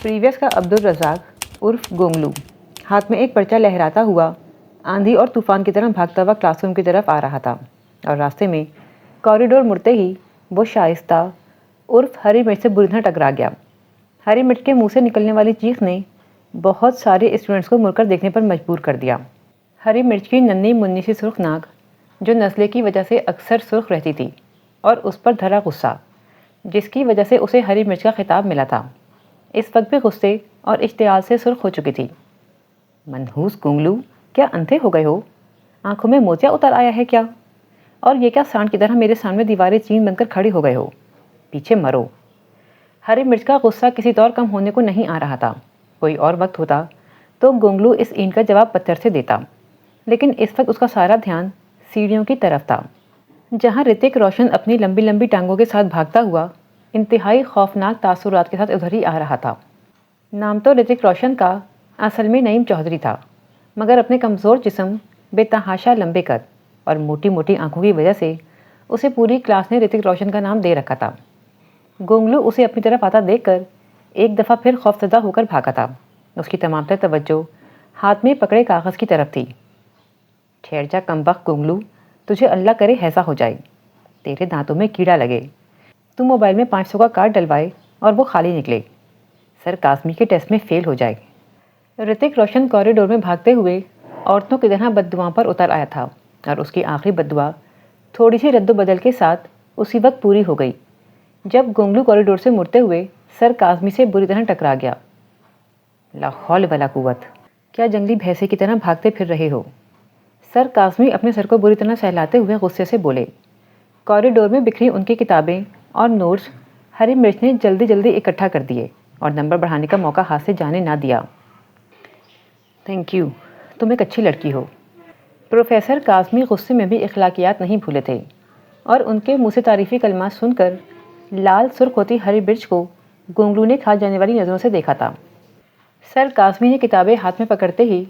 Previous کا عبدالرزاق عرف گونگلو ہاتھ میں ایک پرچہ لہراتا ہوا آندھی اور طوفان کی طرح بھاگتا ہوا کلاس روم کی طرف آ رہا تھا، اور راستے میں کوریڈور مڑتے ہی وہ شائستہ عرف ہری مرچ سے بری طرح ٹکرا گیا۔ ہری مرچ کے منہ سے نکلنے والی چیخ نے بہت سارے اسٹوڈنٹس کو مڑ کر دیکھنے پر مجبور کر دیا۔ ہری مرچ کی ننھی منی سی سرخ ناک جو نزلے کی وجہ سے اکثر سرخ رہتی تھی، اور اس پر دھرا غصہ جس کی وجہ سے اسے ہری مرچ کا خطاب ملا تھا، اس وقت بھی غصے اور اشتعال سے سرخ ہو چکی تھی۔ منحوس گونگلو، کیا اندھے ہو گئے ہو؟ آنکھوں میں موتیا اتر آیا ہے کیا؟ اور یہ کیا سانڈ کی طرح میرے سامنے دیواریں چین بن کر کھڑے ہو گئے ہو؟ پیچھے مرو۔ ہری مرچ کا غصہ کسی طور کم ہونے کو نہیں آ رہا تھا۔ کوئی اور وقت ہوتا تو گونگلو اس اینٹ کا جواب پتھر سے دیتا، لیکن اس وقت اس کا سارا دھیان سیڑھیوں کی طرف تھا، جہاں رتک روشن اپنی لمبی لمبی ٹانگوں کے ساتھ بھاگتا ہوا انتہائی خوفناک تاثرات کے ساتھ ادھر ہی آ رہا تھا۔ نام تو رتک روشن کا اصل میں نعیم چودھری تھا، مگر اپنے کمزور جسم، بے تحاشا لمبے قد اور موٹی موٹی آنکھوں کی وجہ سے اسے پوری کلاس نے رتک روشن کا نام دے رکھا تھا۔ گونگلو اسے اپنی طرف آتا دیکھ کر ایک دفعہ پھر خوفزدہ ہو کر بھاگا تھا۔ اس کی تمام تر توجہ ہاتھ میں پکڑے کاغذ کی طرف تھی۔ ٹھہر جا کمبخت گونگلو، تجھے اللہ کرے ایسا ہو جائے، تیرے دانتوں میں کیڑا لگے، تو موبائل میں 500 کا کارڈ ڈلوائے اور وہ خالی نکلے، سر کاسمی کے ٹیسٹ میں فیل ہو جائے۔ رتک روشن کوریڈور میں بھاگتے ہوئے عورتوں کی طرح بد دعاؤں پر اتر آیا تھا، اور اس کی آخری بد دعا تھوڑی سی رد و بدل کے ساتھ اسی وقت پوری ہو گئی جب گونگلو کوریڈور سے مڑتے ہوئے سر کاظمی سے بری طرح ٹکرا گیا۔ لا حول ولا قوت، کیا جنگلی بھینسے کی طرح بھاگتے پھر رہے ہو؟ سر کاظمی اپنے سر کو بری طرح سہلاتے ہوئے غصے سے بولے۔ کوریڈور میں بکھری ان کی کتابیں اور نوٹس ہری مرچ نے جلدی جلدی اکٹھا کر دیے اور نمبر بڑھانے کا موقع ہاتھ سے جانے نہ دیا۔ تھینک یو، تم ایک اچھی لڑکی ہو۔ پروفیسر کاظمی غصے میں بھی اخلاقیات نہیں بھولے تھے، اور ان کے منہ سے تعریفی کلمات سن کر لال سرخ ہوتی ہری مرچ کو گونگلو نے کھا جانے والی نظروں سے دیکھا تھا۔ سر کاظمی نے کتابیں ہاتھ میں پکڑتے ہی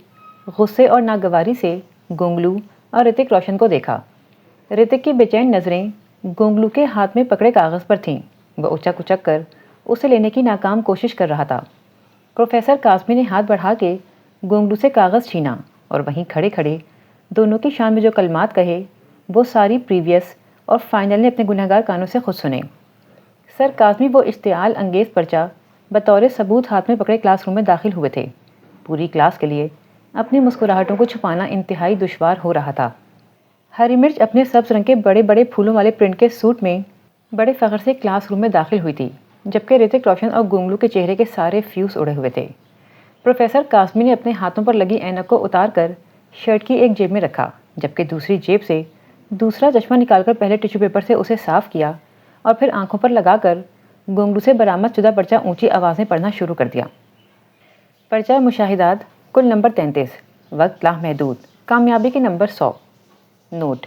غصے اور ناگواری سے گونگلو اور رتک روشن کو دیکھا۔ رتک کی بے چین نظریں گونگلو کے ہاتھ میں پکڑے کاغذ پر تھیں۔ وہ اچک اچک کر اسے لینے کی ناکام کوشش کر رہا تھا۔ پروفیسر کاظمی نے ہاتھ بڑھا کے گونگلو سے کاغذ چھینا، اور وہیں کھڑے کھڑے دونوں کی شان میں جو کلمات کہے وہ ساری پریویس اور فائنل نے اپنے گنہگار کانوں سے خود سنے۔ سر کاظمی وہ اشتعال انگیز پرچہ بطور ثبوت ہاتھ میں پکڑے کلاس روم میں داخل ہوئے تھے۔ پوری کلاس کے لیے اپنی مسکراہٹوں کو چھپانا انتہائی دشوار ہو رہا تھا۔ ہری مرچ اپنے سبز رنگ کے بڑے بڑے پھولوں والے پرنٹ کے سوٹ میں بڑے فخر سے کلاس روم میں داخل ہوئی تھی، جبکہ رتک روشن اور گونگلو کے چہرے کے سارے فیوز اڑے ہوئے تھے۔ پروفیسر کاظمی نے اپنے ہاتھوں پر لگی اینک کو اتار کر شرٹ کی ایک جیب میں رکھا، جبکہ دوسری جیب سے دوسرا چشمہ نکال کر پہلے ٹیشو پیپر سے اسے صاف کیا اور پھر آنکھوں پر لگا کر گونگلو سے برآمد شدہ پرچہ اونچی آواز میں پڑھنا شروع کر دیا۔ پرچہ مشاہدات کل نمبر 33، وقت لامحدود، کامیابی کے نمبر 100۔ نوٹ: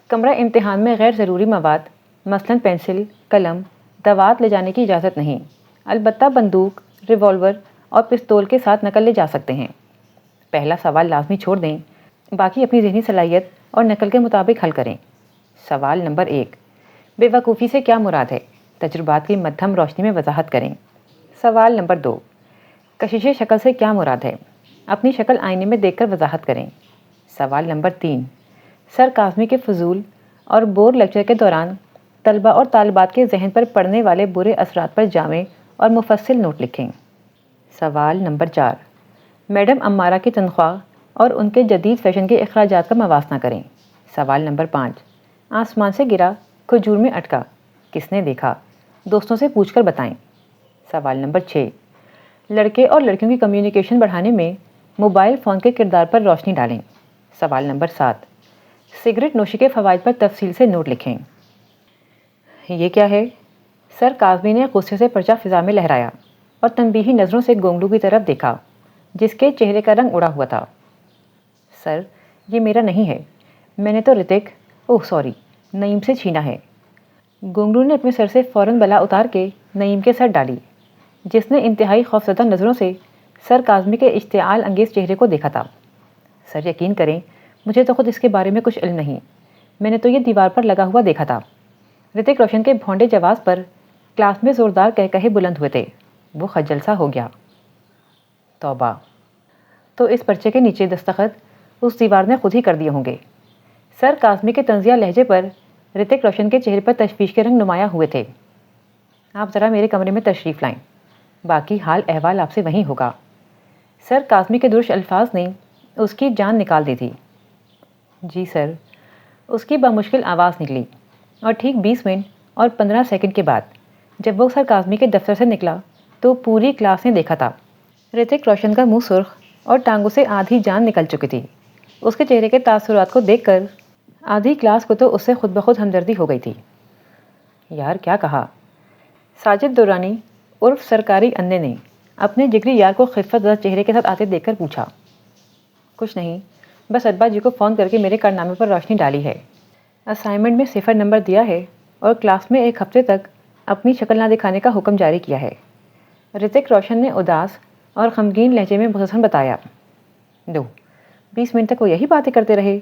کمرہ امتحان میں غیر ضروری مواد مثلاً پینسل، قلم، دوات لے جانے کی اجازت نہیں، البتہ بندوق، ریوالور اور پستول کے ساتھ نقل لے جا سکتے ہیں۔ پہلا سوال لازمی چھوڑ دیں، باقی اپنی ذہنی صلاحیت اور نقل کے مطابق حل کریں۔ سوال نمبر 1، بے وقوفی سے کیا مراد ہے؟ تجربات کی مدھم روشنی میں وضاحت کریں۔ سوال نمبر 2، کشش شکل سے کیا مراد ہے؟ اپنی شکل آئینے میں دیکھ کر وضاحت کریں۔ سوال نمبر 3، سر کاظمی کے فضول اور بور لیکچر کے دوران طلبہ اور طالبات کے ذہن پر پڑنے والے برے اثرات پر جامع اور مفصل نوٹ لکھیں۔ سوال نمبر 4، میڈم امارہ کی تنخواہ اور ان کے جدید فیشن کے اخراجات کا موازنہ کریں۔ سوال نمبر 5، آسمان سے گرا، کھجور میں اٹکا، کس نے دیکھا؟ دوستوں سے پوچھ کر بتائیں۔ سوال نمبر 6، لڑکے اور لڑکیوں کی کمیونیکیشن بڑھانے میں موبائل فون کے کردار پر روشنی ڈالیں۔ سوال نمبر 7، سگریٹ نوشی کے فوائد پر تفصیل سے نوٹ لکھیں۔ یہ کیا ہے؟ سر کاظمی نے غصے سے پرچہ فضا میں لہرایا اور تنبیہی نظروں سے گونگلو کی طرف دیکھا، جس کے چہرے کا رنگ اڑا ہوا تھا۔ سر، یہ میرا نہیں ہے، میں نے تو نعیم سے چھینا ہے۔ گونگلو نے اپنے سر سے فوراً بلا اتار کے نعیم کے سر ڈالی، جس نے انتہائی خوفزدہ نظروں سے سر کاظمی کے اشتعال انگیز چہرے کو دیکھا تھا۔ سر یقین کریں، مجھے تو خود اس کے بارے میں کچھ علم نہیں، میں نے تو یہ دیوار پر لگا ہوا دیکھا تھا۔ رتک روشن کے بھونڈے جواز پر کلاس میں زوردار قہقہے بلند ہوئے تھے۔ وہ خجل سا ہو گیا۔ توبہ! تو اس پرچے کے نیچے دستخط اس دیوار نے خود ہی کر دیے ہوں گے۔ سر کاظمی کے طنزیہ لہجے پر رتک روشن کے چہرے پر تشویش کے رنگ نمایاں ہوئے تھے۔ آپ ذرا میرے کمرے میں تشریف لائیں، باقی حال احوال آپ سے وہیں ہوگا۔ سر کاظمی کے درش الفاظ نے اس کی جان نکال دی تھی۔ جی سر، اس کی بمشکل آواز نکلی، اور ٹھیک 20 منٹ اور 15 سیکنڈ کے بعد جب وہ سر کاظمی کے دفتر سے نکلا تو پوری کلاس نے دیکھا تھا رتک روشن کا منہ سرخ اور ٹانگوں سے آدھی جان نکل چکی تھی۔ اس کے چہرے کے تاثرات کو دیکھ کر آدھی کلاس کو تو اس سے خود بخود ہمدردی ہو گئی تھی۔ یار کیا کہا؟ ساجد دورانی عرف سرکاری انے نے اپنے جگری یار کو خفت زدہ چہرے کے ساتھ آتے دیکھ کر پوچھا۔ کچھ نہیں، بس ابا جی کو فون کر کے میرے کارنامے پر روشنی ڈالی ہے، اسائنمنٹ میں 0 نمبر دیا ہے اور کلاس میں 1 ہفتے تک اپنی شکل نہ دکھانے کا حکم جاری کیا ہے۔ رتک روشن نے اداس اور غمگین لہجے میں مختصراً بتایا۔ 20 منٹ تک وہ یہی باتیں کرتے رہے۔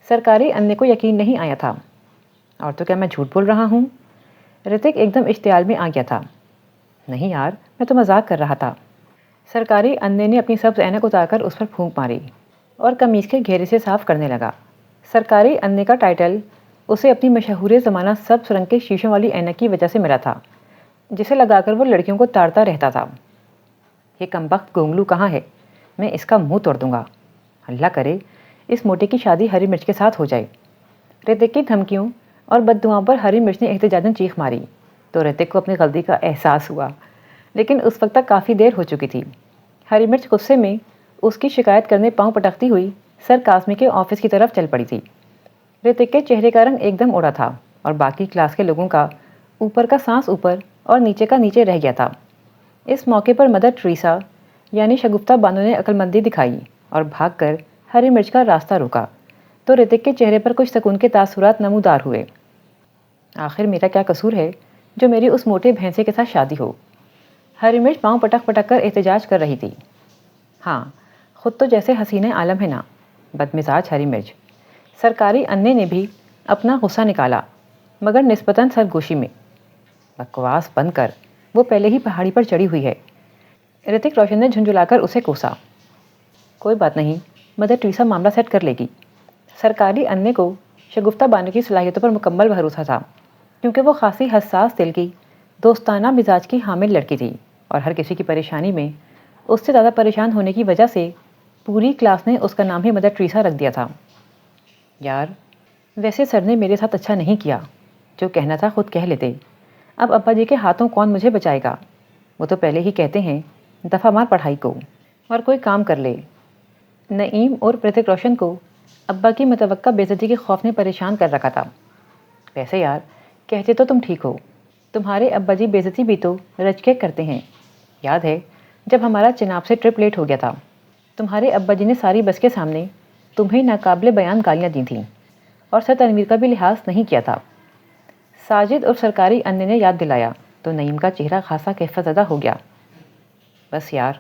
سرکاری انے کو یقین نہیں آیا تھا۔ اور تو کیا میں جھوٹ بول رہا ہوں؟ رتک ایک دم اشتعال میں آ گیا تھا۔ نہیں یار، میں تو مذاق کر رہا تھا۔ سرکاری انے نے اپنی سبز عینک اتار کر اس پر پھونک ماری اور قمیص کے گھیرے سے صاف کرنے لگا۔ سرکاری انے کا ٹائٹل اسے اپنی مشہور زمانہ سبز رنگ کے شیشوں والی عینک کی وجہ سے ملا تھا، جسے لگا کر وہ لڑکیوں کو تاڑتا رہتا تھا۔ یہ کمبخت گونگلو کہاں ہے؟ میں اس کا منہ توڑ دوں گا۔ اللہ کرے اس موٹے کی شادی ہری مرچ کے ساتھ ہو جائے۔ رتک کی دھمکیوں اور بددعاؤں پر ہری مرچ نے احتجاجاً چیخ ماری تو رتک کو اپنی غلطی کا احساس ہوا، لیکن اس وقت تک کافی دیر ہو چکی تھی۔ ہری مرچ غصے میں اس کی شکایت کرنے پاؤں پٹکتی ہوئی سر کاظمی کے آفس کی طرف چل پڑی تھی۔ رتک کے چہرے کا رنگ ایک دم اڑا تھا اور باقی کلاس کے لوگوں کا اوپر کا سانس اوپر اور نیچے کا نیچے رہ گیا تھا۔ اس موقع پر مدر ٹریسا یعنی شگفتہ بانو نے عقل مندی دکھائی اور بھاگ کر ہری مرچ کا راستہ روکا تو رتک کے چہرے پر کچھ سکون کے تاثرات نمودار ہوئے۔ آخر میرا کیا قصور ہے جو میری اس موٹے بھینسے کے ساتھ شادی ہو؟ ہری مرچ پاؤں پٹک پٹک کر احتجاج کر رہی تھی۔ ہاں، خود تو جیسے حسینہ عالم ہے نا، بدمزاج ہری مرچ۔ سرکاری انے نے بھی اپنا غصہ نکالا، مگر نسبتاً سرگوشی میں۔ بکواس بند کر، وہ پہلے ہی پہاڑی پر چڑھی ہوئی ہے۔ رتک روشن نے جھنجھلا کر اسے کوسا۔ کوئی بات نہیں، مدر ٹریسا معاملہ سیٹ کر لے گی۔ سرکاری انے کو شگفتہ بانو کی صلاحیتوں پر مکمل بھروسہ تھا، کیونکہ وہ خاصی حساس دل کی، دوستانہ مزاج کی حامل لڑکی تھی اور ہر کسی کی پریشانی میں اس سے زیادہ پریشان ہونے کی وجہ سے پوری کلاس نے اس کا نام ہی مدر ٹریسا رکھ دیا تھا۔ یار ویسے سر نے میرے ساتھ اچھا نہیں کیا، جو کہنا تھا خود کہہ لیتے۔ اب ابا جی کے ہاتھوں کون مجھے بچائے گا؟ وہ تو پہلے ہی کہتے ہیں دفعہ مار پڑھائی کو اور کوئی کام کر لے۔ نعیم اور رتک روشن کو ابا کی متوقع بے عزتی کے خوف نے پریشان کر رکھا تھا۔ ویسے یار کہتے تو تم ٹھیک ہو، تمہارے ابا جی بے عزتی بھی تو رچ کے کرتے ہیں۔ یاد ہے جب ہمارا چناب سے ٹرپ لیٹ ہو گیا تھا، تمہارے ابا جی نے ساری بس کے سامنے تمہیں ناقابل بیان گالیاں دی تھیں اور سر تنویر کا بھی لحاظ نہیں کیا تھا۔ ساجد اور سرکاری انے نے یاد دلایا تو نعیم کا چہرہ خاصا خفت زدہ ہو گیا۔ بس یار،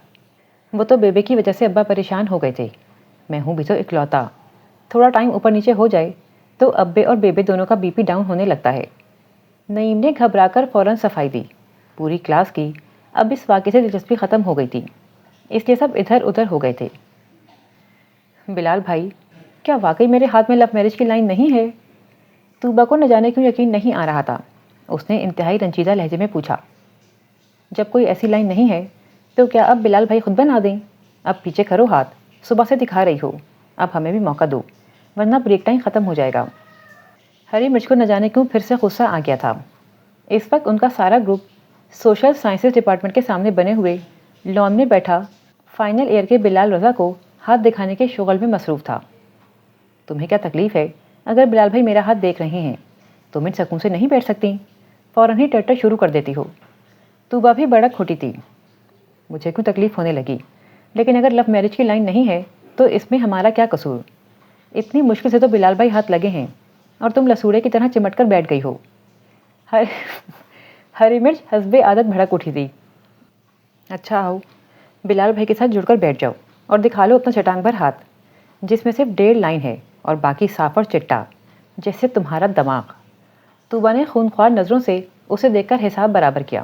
وہ تو بیبے کی وجہ سے ابا پریشان ہو گئے تھے، میں ہوں بھی تو اکلوتا، تھوڑا ٹائم اوپر نیچے ہو جائے تو ابے اور بیبے دونوں کا بی پی ڈاؤن ہونے لگتا ہے۔ نعیم نے گھبرا کر فوراً صفائی دی۔ پوری کلاس کی اب اس واقعے سے دلچسپی ختم ہو گئی تھی، اس لیے سب ادھر ادھر ہو گئے تھے۔ بلال بھائی، کیا واقعی میرے ہاتھ میں لو میرج کی لائن نہیں ہے؟ طوبہ کو نہ جانے کیوں یقین نہیں آ رہا تھا۔ اس نے انتہائی رنجیدہ لہجے میں پوچھا۔ جب کوئی ایسی لائن نہیں ہے تو کیا اب بلال بھائی خود بنا دیں؟ اب پیچھے کرو ہاتھ، صبح سے دکھا رہی ہو، اب ہمیں بھی موقع دو ورنہ بریک ٹائم ختم ہو جائے گا۔ ہری مرچ کو نہ جانے کیوں پھر سے غصہ آ گیا تھا۔ اس وقت ان کا سارا گروپ سوشل سائنسز ڈپارٹمنٹ کے سامنے بنے ہوئے لان میں بیٹھا فائنل ایئر کے بلال رضا کو ہاتھ دکھانے کے شغل میں مصروف تھا۔ تمہیں کیا تکلیف ہے اگر بلال بھائی میرا ہاتھ دیکھ رہے ہیں؟ تم ان سکون سے نہیں بیٹھ سکتی، فوراً ہی ٹٹر شروع کر دیتی ہو۔ طوبہ بھی بڑک کھوٹی تھی۔ مجھے کیوں تکلیف ہونے لگی؟ لیکن اگر لو میرج کی لائن نہیں ہے تو اس میں ہمارا کیا قصور؟ اتنی مشکل سے تو بلال بھائی ہاتھ لگے ہیں اور تم لسوڑے کی طرح چمٹ کر بیٹھ گئی ہو۔ ہری مرچ حسب عادت بھڑک اٹھی تھی۔ اچھا آؤ، بلال بھائی کے ساتھ جڑ کر بیٹھ جاؤ اور دکھا لو اپنا چٹان بھر ہاتھ، جس میں صرف 1.5 لائن ہے اور باقی صاف اور چٹا جیسے تمہارا دماغ۔ طوبہ نے خونخوار نظروں سے اسے دیکھ کر حساب برابر کیا۔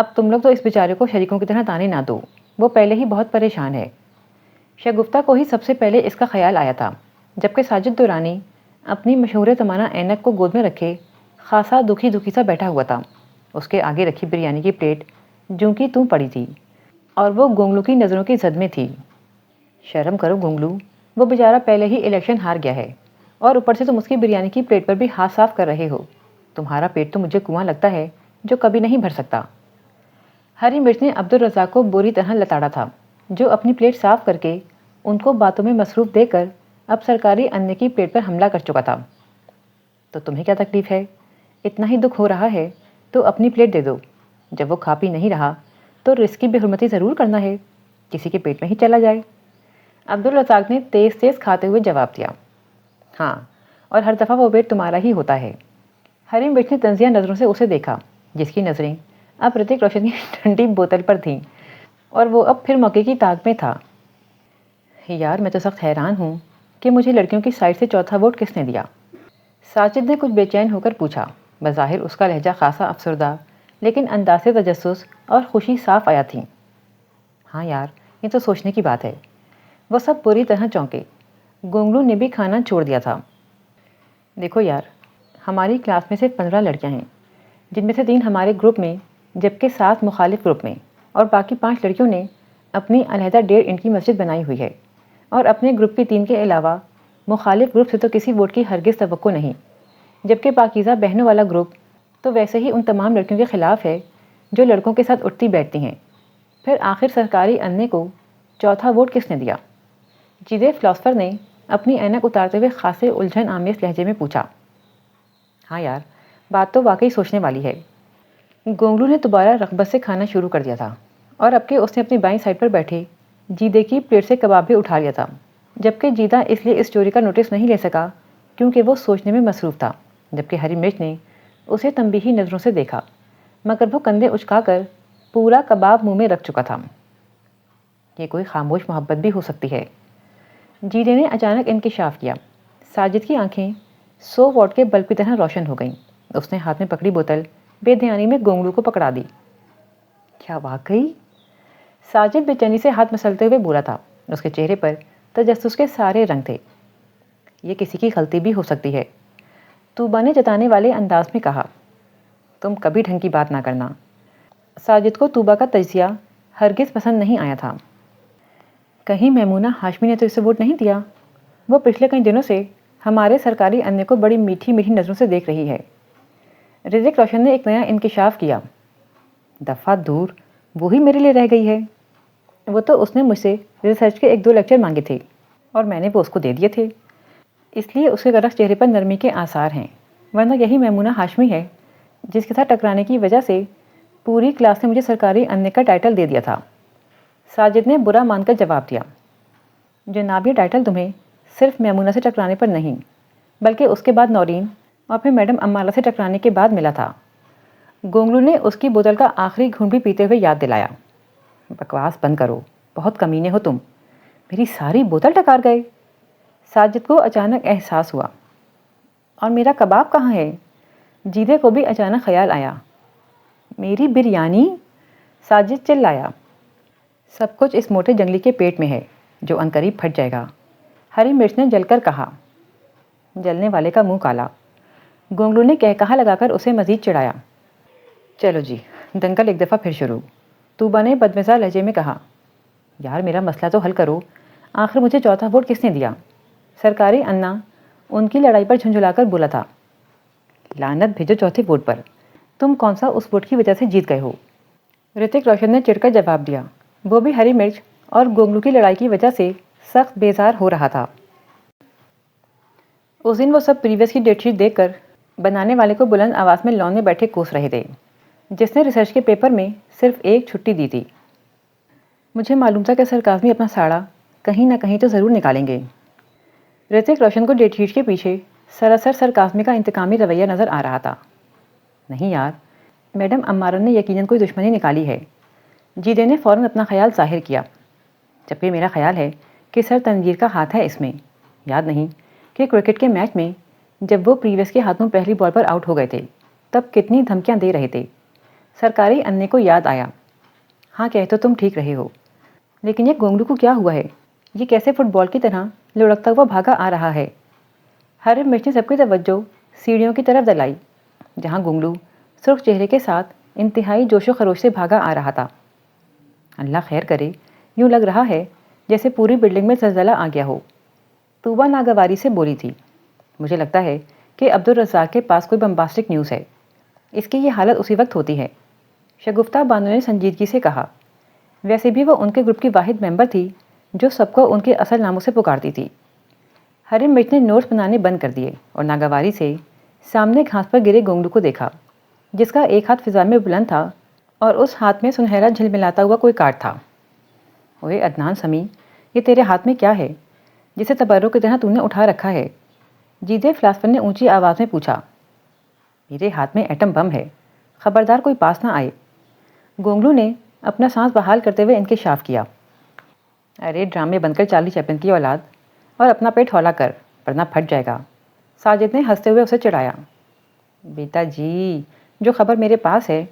اب تم لوگ تو اس بیچارے کو شریکوں کی طرح تانے نہ دو، وہ پہلے ہی بہت پریشان ہے۔ شگفتہ کو ہی سب سے پہلے اس کا خیال آیا تھا، جبکہ ساجد دورانی اپنی مشہور زمانہ اینک کو گود میں رکھے خاصا دکھی دکھی سا بیٹھا ہوا تھا۔ اس کے آگے رکھی بریانی کی پلیٹ جوں کی توں پڑی تھی اور وہ گونگلو کی نظروں کی زد میں تھی۔ شرم کرو گونگلو، وہ بیچارہ پہلے ہی الیکشن ہار گیا ہے اور اوپر سے تم اس کی بریانی کی پلیٹ پر بھی ہاتھ صاف کر رہے ہو۔ تمہارا پیٹ تو مجھے کنواں لگتا ہے جو کبھی نہیں بھر سکتا۔ ہری مرچ نے عبدالرزاق کو بری طرح لتاڑا تھا، جو اپنی پلیٹ صاف کر کے ان کو باتوں میں مصروف دے کر اب سرکاری انے کی پلیٹ پر حملہ کر چکا تھا۔ تو تمہیں کیا تکلیف ہے؟ اتنا ہی دکھ ہو رہا ہے تو اپنی پلیٹ دے دو۔ جب وہ کھا پی نہیں رہا تو رزق کی بے حرمتی ضرور کرنا ہے، کسی کے پیٹ میں ہی چلا جائے۔ عبدالرزاق نے تیز تیز کھاتے ہوئے جواب دیا، ہاں، اور ہر دفعہ وہ پیٹ تمہارا ہی ہوتا ہے۔ ہری مرچ نے طنزیہ نظروں سے اسے دیکھا، جس کی نظریں اب رتک روشن کی ٹھنڈی بوتل پر تھیں اور وہ اب پھر موقع کی تاک میں تھا۔ یار میں تو سخت حیران ہوں کہ مجھے لڑکیوں کی سائڈ سے چوتھا ووٹ کس نے دیا؟ ساجد نے کچھ بے چین ہو کر پوچھا۔ بظاہر اس کا لہجہ خاصا افسردہ، لیکن انداز سے تجسس اور خوشی صاف آیا تھی۔ ہاں یار، یہ تو سوچنے کی بات ہے۔ وہ سب بری طرح چونکے۔ گونگلو نے بھی کھانا چھوڑ دیا تھا۔ دیکھو یار، ہماری کلاس میں صرف 15 لڑکیاں ہیں، جن میں سے 3 ہمارے گروپ میں جبکہ 7 مخالف گروپ میں، اور باقی 5 لڑکیوں نے اپنی علیحدہ 1.5 انچ کی مسجد بنائی ہوئی ہے، اور اپنے گروپ کی 3 کے علاوہ مخالف گروپ سے تو کسی ووٹ کی ہرگز توقع نہیں، جبکہ پاکیزہ بہنوں والا گروپ تو ویسے ہی ان تمام لڑکیوں کے خلاف ہے جو لڑکوں کے ساتھ اٹھتی بیٹھتی ہیں۔ پھر آخر سرکاری انے کو چوتھا ووٹ کس نے دیا؟ جیدے فلاسفر نے اپنی اینک اتارتے ہوئے خاصے الجھن آمیز لہجے میں پوچھا۔ ہاں یار، بات تو واقعی سوچنے والی ہے۔ گونگلو نے دوبارہ رغبت سے کھانا شروع کر دیا تھا، اور اب کہ اس نے اپنی بائیں سائڈ پر بیٹھے جیدے کی پلیٹ سے کباب بھی اٹھا لیا تھا، جبکہ جیدہ اس لیے اس چوری کا نوٹس نہیں لے سکا کیونکہ وہ سوچنے میں مصروف تھا، جبکہ ہری مرچ نے اسے تنبیہی نظروں سے دیکھا، مگر وہ کندھے اچکا کر پورا کباب منہ میں رکھ چکا تھا۔ یہ کوئی خاموش محبت بھی ہو سکتی ہے۔ جیدے نے اچانک انکشاف کیا۔ ساجد کی آنکھیں 100 واٹ کے بلب کی طرح روشن ہو گئیں۔ اس نے ہاتھ میں پکڑی بوتل بے دھیانی میں گونگلو کو پکڑا دی۔ کیا واقعی؟ ساجد بے چینی سے ہاتھ مسلتے ہوئے بولا تھا۔ اس کے چہرے پر تجسس کے سارے رنگ تھے۔ یہ کسی کی غلطی بھی ہو سکتی ہے، طوبا نے جتانے والے انداز میں کہا۔ تم کبھی ڈھنگ کی بات نہ کرنا۔ ساجد کو طوبا کا تجزیہ ہرگز پسند نہیں آیا تھا۔ کہیں میمونہ ہاشمی نے تو اسے ووٹ نہیں دیا؟ وہ پچھلے کئی دنوں سے ہمارے سرکاری انے کو بڑی میٹھی میٹھی نظروں سے دیکھ رہی ہے۔ رزق روشن نے ایک نیا انکشاف کیا۔ دفعہ دور، وہی میرے لیے رہ گئی ہے۔ وہ تو اس نے مجھ سے ریسرچ کے 1-2 لیکچر مانگے تھے اور میں نے وہ اس کو دے دیے تھے، اس لیے اس کے غرق چہرے پر نرمی کے آثار ہیں، ورنہ یہی میمونہ ہاشمی ہے جس کے ساتھ ٹکرانے کی وجہ سے پوری کلاس نے مجھے سرکاری انے کا ٹائٹل دے دیا تھا۔ ساجد نے برا مان کر جواب دیا۔ جناب، یہ ٹائٹل تمہیں صرف میمونہ سے ٹکرانے پر نہیں، بلکہ اس کے بعد نورین اور پھر میڈم امارہ سے ٹکرانے کے بعد ملا تھا۔ گونگلو نے اس کی بوتل کا آخری گھونٹ بھی پیتے ہوئے یاد دلایا۔ بکواس بند کرو، بہت کمینے ہو تم، میری ساری بوتل ٹکار گئے۔ ساجد کو اچانک احساس ہوا، اور میرا کباب کہاں ہے؟ جیدے کو بھی اچانک خیال آیا۔ میری بریانی؟ ساجد چلایا۔ سب کچھ اس موٹے جنگلی کے پیٹ میں ہے جو عنقریب پھٹ جائے گا، ہری مرچ نے جل کر کہا۔ جلنے والے کا منہ کالا۔ گونگلو نے کہا لگا کر اسے مزید چڑھایا۔ چلو جی، دنگل ایک دفعہ پھر شروع، طوبا نے بدمزہ لہجے میں کہا۔ یار میرا مسئلہ تو حل کرو، آخر مجھے چوتھا ووٹ کس نے دیا؟ سرکاری انا ان کی لڑائی پر جھنجھلا کر بولا تھا۔ لعنت بھیجو چوتھے ووٹ پر، تم کون سا اس ووٹ کی وجہ سے جیت گئے ہو؟ رتک روشن نے چڑھ کر جواب دیا۔ وہ بھی ہری مرچ اور گونگلو کی لڑائی کی وجہ سے سخت بیزار ہو رہا تھا۔ اس دن وہ سب پریویس کی ڈیٹ شیٹ دیکھ کر بنانے والے کو بلند آواز میں لون میں بیٹھے کوس رہے تھے، جس نے ریسرچ کے پیپر میں صرف ایک چھٹی دی تھی۔ مجھے معلوم تھا کہ سرکازمی اپنا ساڑا کہیں نہ کہیں تو ضرور نکالیں گے۔ رتک روشن کو ڈیٹ شیٹ کے پیچھے سراسر سرکازمی کا انتقامی رویہ نظر آ رہا تھا۔ نہیں یار، میڈم امارہ نے یقیناً کوئی دشمنی نکالی ہے۔ جیدے نے فوراً اپنا خیال ظاہر کیا۔ جبکہ میرا خیال ہے کہ سر تنویر کا ہاتھ ہے اس میں۔ یاد نہیں کہ کرکٹ کے میچ میں جب وہ پریویس کے ہاتھوں پہلی بال پر آؤٹ ہو گئے تھے تب کتنی دھمکیاں دے رہے تھے۔ سرکاری انے کو یاد آیا۔ ہاں کہہ تو تم ٹھیک رہے ہو، لیکن یہ گونگلو کو کیا ہوا ہے؟ یہ کیسے فٹ بال کی طرح لڑکتا ہوا بھاگا آ رہا ہے؟ ہرم مرچ نے سب کی توجہ سیڑھیوں کی طرف دلائی، جہاں گونگلو سرخ چہرے کے ساتھ انتہائی جوش و خروش سے بھاگا آ رہا تھا۔ اللہ خیر کرے، یوں لگ رہا ہے جیسے پوری بلڈنگ میں زلزلہ آ گیا ہو۔ طوبا ناگواری سے بولی تھی، مجھے لگتا ہے کہ عبدالرزاق کے پاس کوئی بمباسٹک نیوز ہے، اس کی یہ حالت اسی وقت ہوتی ہے۔ شگفتہ بانو نے سنجیدگی سے کہا، ویسے بھی وہ ان کے گروپ کی واحد ممبر تھی جو سب کو ان کے اصل ناموں سے پکارتی تھی۔ ہرم مرچ نے نوٹس بنانے بند کر دیے اور ناگواری سے سامنے گھاس پر گرے گونگلو کو دیکھا، جس کا ایک ہاتھ فضا میں بلند تھا اور اس ہاتھ میں سنہرا جھلملاتا ہوا کوئی کارڈ تھا۔ اوے عدنان سمیع، یہ تیرے ہاتھ میں کیا ہے جسے تبرک کی طرح تو نے اٹھا رکھا ہے؟ جیدے فلاسفر نے اونچی آواز میں پوچھا۔ میرے ہاتھ میں ایٹم بم ہے، خبردار کوئی پاس نہ آئے، گونگلو نے اپنا سانس بحال کرتے ہوئے انکشاف کیا۔ ارے ڈرامے بند کر چارلی چیپلن کی اولاد، اور اپنا پیٹ ہولہ کر ورنہ پھٹ جائے گا، ساجد نے ہنستے ہوئے اسے چڑھایا۔ بیٹا جی، جو خبر میرے پاس ہے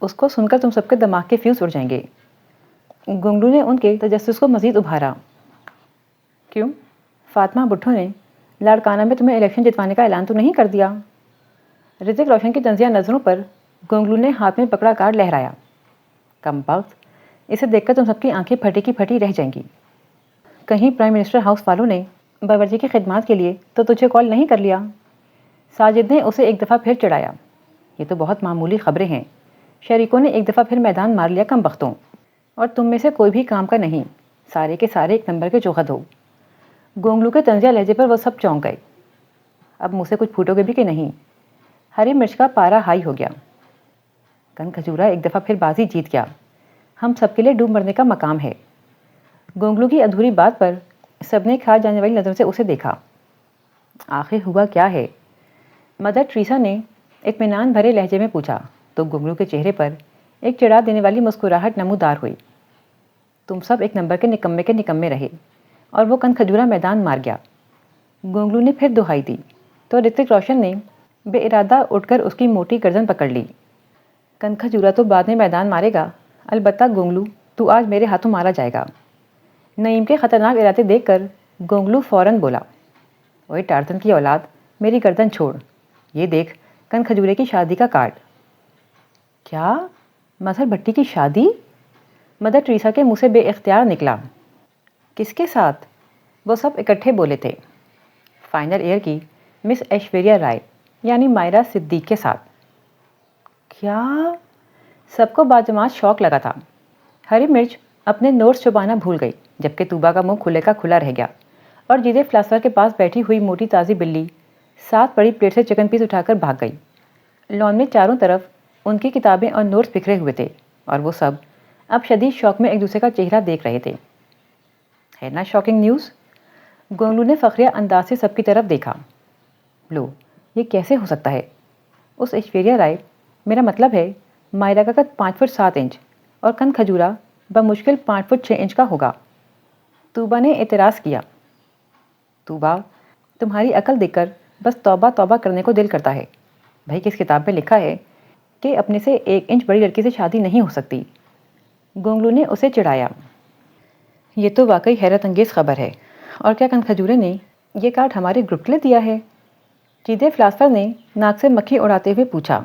اس کو سن کر تم سب کے دماغ کے فیوز اڑ جائیں گے۔ گونگلو نے ان کے تجسس کو مزید ابھارا۔ کیوں؟ فاطمہ بھٹو نے لاڑکانہ میں تمہیں الیکشن جتوانے کا اعلان تو نہیں کر دیا؟ رتک روشن کی تنزیہ نظروں پر گونگلو نے ہاتھ میں پکڑا کارڈ لہرایا۔ کم بخت، اسے دیکھ کر تم سب کی آنکھیں پھٹی کی پھٹی رہ جائیں گی۔ کہیں پرائم منسٹر ہاؤس والوں نے باورچی کی خدمات کے لیے تو تجھے کال نہیں کر لیا؟ ساجد نے اسے ایک دفعہ پھر چڑھایا۔ یہ تو بہت معمولی خبریں ہیں، شریکوں نے ایک دفعہ پھر میدان مار لیا کم بختوں، اور تم میں سے کوئی بھی کام کا نہیں، سارے کے سارے ایک نمبر کے چوخد ہو۔ گونگلو کے طنزیہ لہجے پر وہ سب چونک گئے۔ اب منہ سے کچھ پھوٹو گے بھی کہ نہیں؟ ہری مرچ کا پارا ہائی ہو گیا۔ کن کھجورا ایک دفعہ پھر بازی جیت گیا، ہم سب کے لیے ڈوب مرنے کا مقام ہے۔ گونگلو کی ادھوری بات پر سب نے کھا جانے والی نظر سے اسے دیکھا۔ آخر ہوا کیا ہے؟ مدر ٹریسا نے اطمینان بھرے لہجے میں پوچھا تو گونگلو کے چہرے پر ایک چڑھا دینے والی مسکراہٹ نمودار ہوئی۔ تم سب ایک نمبر کے نکمے رہے اور وہ کن کھجورا میدان مار گیا۔ گونگلو نے پھر دہائی دی تو رتک روشن نے بے ارادہ اٹھ کر اس کی موٹی گردن پکڑ لی۔ کن کھجورا تو بعد میں میدان مارے گا، البتہ گونگلو تو آج میرے ہاتھوں مارا جائے گا۔ نعیم کے خطرناک ارادے دیکھ کر گونگلو فوراً بولا، اوے ٹارزن کی اولاد، میری گردن چھوڑ، یہ دیکھ کن کھجورے کی شادی کا کارڈ۔ کیا؟ مظہر بھٹی کی شادی؟ مدر ٹریسا کے منہ سے بے اختیار نکلا۔ کس کے ساتھ؟ وہ سب اکٹھے بولے تھے۔ فائنل ایئر کی مس ایشوریہ رائے یعنی مائرہ صدیق کے ساتھ۔ کیا؟ سب کو باجماعت شوق لگا تھا۔ ہری مرچ اپنے نوٹس چھپانا بھول گئی، جبکہ طوبا کا منہ کھلے کا کھلا رہ گیا، اور جیدے فلاسفر کے پاس بیٹھی ہوئی موٹی تازی بلی ساتھ بڑی پلیٹ سے چکن پیس اٹھا کر بھاگ گئی۔ لان میں چاروں طرف ان کی کتابیں اور نوٹس بکھرے ہوئے تھے، اور وہ سب اب شدید شوق میں ایک دوسرے کا چہرہ دیکھ رہے تھے۔ ہے نا شاکنگ نیوز؟ گونگلو نے فخریہ انداز سے سب کی طرف دیکھا۔ لو، یہ کیسے ہو سکتا ہے؟ اس ایشوریہ رائے، میرا مطلب ہے مائرہ کا قد 5 فٹ 7 انچ اور کن کھجورا بمشکل 5 فٹ 6 انچ کا ہوگا۔ طوبا نے اعتراض کیا۔ طوبا، تمہاری عقل دیکھ کر بس توبہ توبہ کرنے کو دل کرتا ہے۔ بھائی کس کتاب میں لکھا ہے کہ اپنے سے 1 انچ بڑی لڑکی سے شادی نہیں ہو سکتی؟ گونگلو نے اسے چڑھایا۔ یہ تو واقعی حیرت انگیز خبر ہے، اور کیا کن کھجورے نے یہ کارڈ ہمارے گروپ کے لیے دیا ہے؟ جیدے فلاسفر نے ناک سے مکھی اڑاتے ہوئے پوچھا۔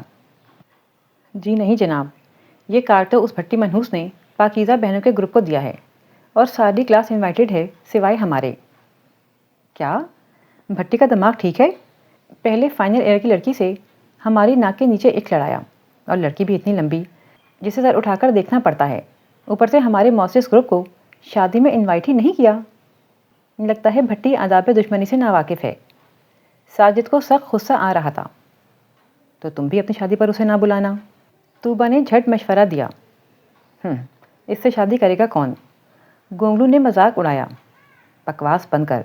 جی نہیں جناب، یہ کارڈ تو اس بھٹی منحوس نے پاکیزہ بہنوں کے گروپ کو دیا ہے، اور ساری کلاس انوائٹڈ ہے سوائے ہمارے۔ کیا؟ بھٹی کا دماغ ٹھیک ہے؟ پہلے فائنل ایئر کی لڑکی سے ہماری ناک کے نیچے ایک لڑایا، اور لڑکی بھی اتنی لمبی جسے سر اٹھا کر دیکھنا پڑتا ہے، اوپر سے ہمارے موسس گروپ کو شادی میں انوائٹ ہی نہیں کیا۔ لگتا ہے بھٹی آداب دشمنی سے ناواقف ہے۔ ساجد کو سخت غصہ آ رہا تھا۔ تو تم بھی اپنی شادی پر اسے نہ بلانا۔ طوبا نے جھٹ مشورہ دیا۔ اس سے شادی کرے گا کون؟ گونگلو نے مذاق اڑایا۔ بکواس بند کر،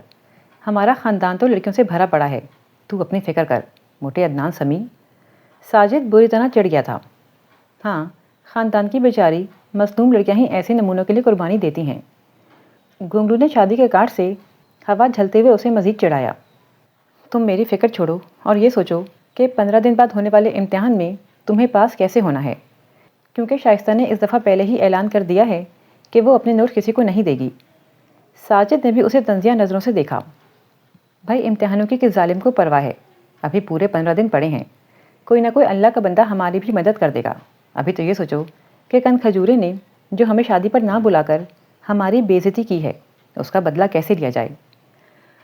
ہمارا خاندان تو لڑکیوں سے بھرا پڑا ہے، تو اپنی فکر کر، موٹے عدنان سمیع۔ ساجد بری طرح چڑھ گیا تھا۔ ہاں، خاندان کی بیچاری مظلوم لڑکیاں ہی ایسے نمونوں کے لیے قربانی دیتی ہیں۔ گونگلو نے شادی کے کارڈ سے ہوا جھلتے ہوئے اسے مزید چڑھایا۔ تم میری فکر چھوڑو اور یہ سوچو کہ 15 دن بعد ہونے والے امتحان میں تمہیں پاس کیسے ہونا ہے۔ کیونکہ شائستہ نے اس دفعہ پہلے ہی اعلان کر دیا ہے کہ وہ اپنے نوٹ کسی کو نہیں دے گی۔ ساجد نے بھی اسے طنزیہ نظروں سے دیکھا۔ بھائی امتحانوں کی کس ظالم کو پرواہ ہے، ابھی پورے 15 دن پڑے ہیں، کوئی نہ کوئی اللہ کا بندہ ہماری بھی مدد کر دے گا۔ ابھی تو یہ سوچو کہ کن کھجورے نے جو ہمیں شادی پر نہ بلا کر ہماری بے عزتی کی ہے، اس کا بدلہ کیسے لیا جائے۔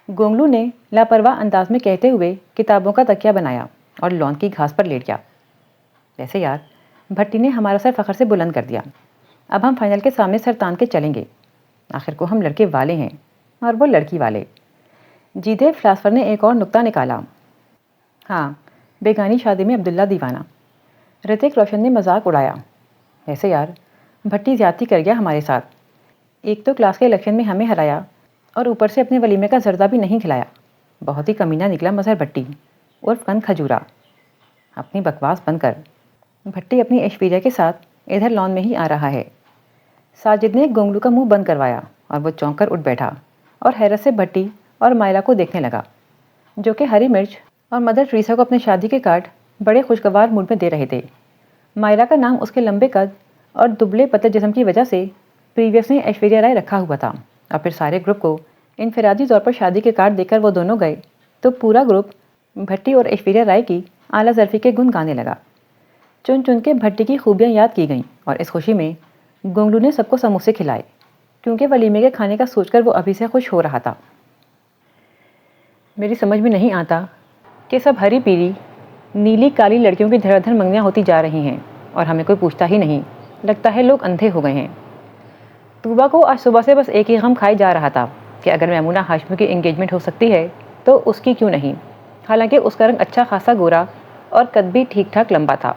گونگلو نے لاپرواہ انداز میں کہتے ہوئے کتابوں کا تکیہ بنایا اور لان کی گھاس پر لیٹ گیا۔ ویسے یار، بھٹی نے ہمارا سر فخر سے بلند کر دیا۔ اب ہم فائنل کے سامنے سر تان کے چلیں گے، آخر کو ہم لڑکے والے ہیں اور وہ لڑکی والے۔ جیدے فلاسفر نے ایک اور نکتہ نکالا۔ ہاں، بیگانی شادی میں عبداللہ دیوانہ۔ رتک روشن نے مذاق اڑایا۔ ویسے یار، بھٹی زیادتی کر گیا ہمارے ساتھ، ایک تو کلاس کے الیکشن میں ہمیں ہرایا اور اوپر سے اپنے ولیمے کا زردہ بھی نہیں کھلایا۔ بہت ہی کمینہ نکلا مظہر بھٹی عرف کن کھجورا۔ اپنی بکواس بند کر، بھٹی اپنی ایشوریا کے ساتھ ادھر لان میں ہی آ رہا ہے۔ ساجد نے گونگلو کا منہ بند کروایا اور وہ چونک کر اٹھ بیٹھا اور حیرت سے بھٹی اور مائلہ کو دیکھنے لگا، جو کہ ہری مرچ اور مدر ٹریسا کو اپنے شادی کے کارڈ بڑے خوشگوار موڈ میں دے رہے تھے۔ مائلہ کا نام اس کے لمبے قد اور دبلے پتلے جسم کی وجہ سے پریویس نے ایشوریا رائے رکھا ہوا تھا، اور پھر سارے گروپ کو انفرادی طور پر شادی کے کارڈ دے کر وہ دونوں گئے تو پورا گروپ بھٹی اور ایشوریا رائے کی اعلیٰ ظرفی کے گن گانے لگا۔ چن چن کے بھٹی کی خوبیاں یاد کی گئیں اور اس خوشی میں گونگلو نے سب کو سموسے کھلائے، کیونکہ ولیمے کے کھانے کا سوچ کر وہ ابھی سے خوش ہو رہا تھا۔ میری سمجھ میں نہیں آتا کہ سب ہری پیلی نیلی کالی لڑکیوں کی دھڑ دھڑ منگنیاں ہوتی جا رہی ہیں اور ہمیں کوئی پوچھتا ہی نہیں، لگتا ہے لوگ اندھے ہو گئے ہیں۔ طوبا کو آج صبح سے بس ایک ہی غم کھائے جا رہا تھا کہ اگر میمونہ ہاشمی کی انگیجمنٹ ہو سکتی ہے تو اس کی کیوں نہیں، حالانکہ اس کا رنگ اچھا خاصا گورا اور قد بھی ٹھیک ٹھاک لمبا تھا۔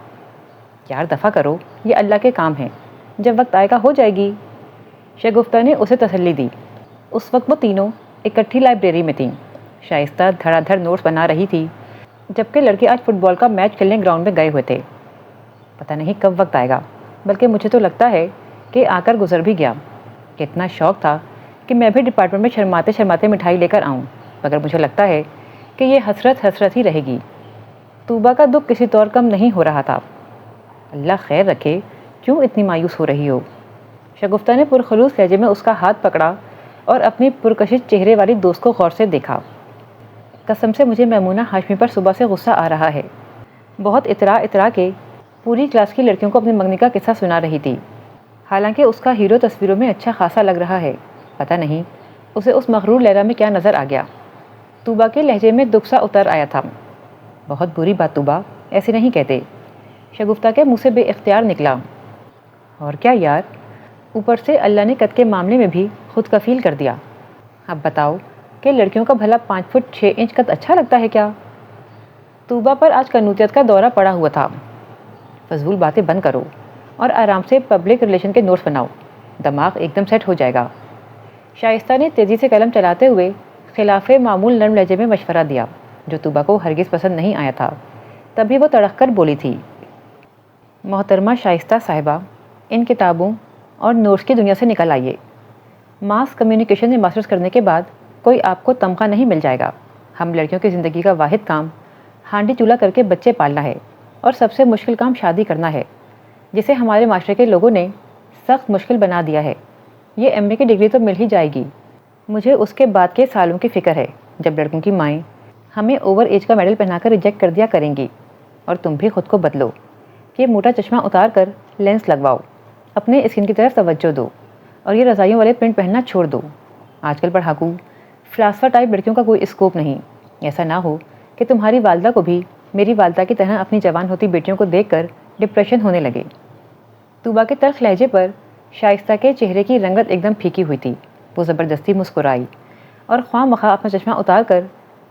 یار دفع کرو، یہ اللہ کے کام ہیں، جب وقت آئے گا ہو جائے گی۔ شگفتہ نے اسے تسلی دی۔ اس وقت وہ تینوں اکٹھی لائبریری میں تھیں۔ شائستہ دھڑا دھڑ نوٹس بنا رہی تھی، جبکہ لڑکے آج فٹ بال کا میچ کھیلنے گراؤنڈ میں گئے ہوئے تھے۔ پتہ نہیں کب وقت آئے گا، بلکہ مجھے تو لگتا ہے کہ آ کر گزر بھی گیا۔ اتنا شوق تھا کہ میں بھی ڈپارٹمنٹ میں شرماتے شرماتے مٹھائی لے کر آؤں، مگر مجھے لگتا ہے کہ یہ حسرت ہی رہے گی۔ طوبا کا دکھ کسی طور کم نہیں ہو رہا تھا۔ اللہ خیر رکھے، کیوں اتنی مایوس ہو رہی ہو؟ شگفتہ نے پرخلوص لہجے میں اس کا ہاتھ پکڑا اور اپنی پرکشش چہرے والی دوست کو غور سے دیکھا۔ قسم سے مجھے میمونہ ہاشمی پر صبح سے غصہ آ رہا ہے۔ بہت اترا کے پوری کلاس کی لڑکیوں کو اپنی منگنی کا قصہ سنا رہی تھی، حالانکہ اس کا ہیرو تصویروں میں اچھا خاصا لگ رہا ہے۔ پتہ نہیں اسے اس مغرور لیلا میں کیا نظر آ گیا۔ طوبا کے لہجے میں دکھ سا اتر آیا تھا۔ بہت بری بات طوبا، ایسے نہیں کہتے۔ شگفتہ کے منہ سے بے اختیار نکلا۔ اور کیا یار، اوپر سے اللہ نے قد کے معاملے میں بھی خود کفیل کر دیا۔ اب بتاؤ کہ لڑکیوں کا بھلا 5 فٹ 6 انچ قد اچھا لگتا ہے کیا؟ طوبا پر آج قنوطیت کا دورہ پڑا ہوا تھا۔ فضول باتیں بند کرو اور آرام سے پبلک ریلیشن کے نوٹس بناؤ، دماغ ایک دم سیٹ ہو جائے گا۔ شائستہ نے تیزی سے قلم چلاتے ہوئے خلاف معمول نرم لہجے میں مشورہ دیا، جو طوبا کو ہرگز پسند نہیں آیا تھا۔ تبھی وہ تڑق کر بولی تھی، محترمہ شائستہ صاحبہ، ان کتابوں اور نوٹس کی دنیا سے نکل آئیے۔ ماس کمیونیکیشن میں ماسٹرز کرنے کے بعد کوئی آپ کو تمغہ نہیں مل جائے گا۔ ہم لڑکیوں کی زندگی کا واحد کام ہانڈی چولہا کر کے بچے پالنا ہے، اور سب سے مشکل کام شادی کرنا ہے، جسے ہمارے معاشرے کے لوگوں نے سخت مشکل بنا دیا ہے۔ یہ ایم اے کی ڈگری تو مل ہی جائے گی، مجھے اس کے بعد کے سالوں کی فکر ہے جب لڑکوں کی مائیں ہمیں اوور ایج کا میڈل پہنا کر ریجیکٹ کر دیا کریں گی۔ اور تم بھی خود کو بدلو، یہ موٹا چشمہ اتار کر لینس لگواؤ، اپنے اسکن کی طرف توجہ دو، اور یہ رضائیوں والے پرنٹ پہننا چھوڑ دو۔ آج کل پڑھاکو فلاسفر ٹائپ لڑکیوں کا کوئی اسکوپ نہیں۔ ایسا نہ ہو کہ تمہاری والدہ کو بھی میری والدہ کی طرح اپنی جوان ہوتی بیٹیوں کو دیکھ کر ڈپریشن ہونے لگے۔ طوبا کے تلخ لہجے پر شائستہ کے چہرے کی رنگت ایک دم پھیکی ہوئی تھی۔ وہ زبردستی مسکرائی اور خواہ مخواہ اپنا چشمہ اتار کر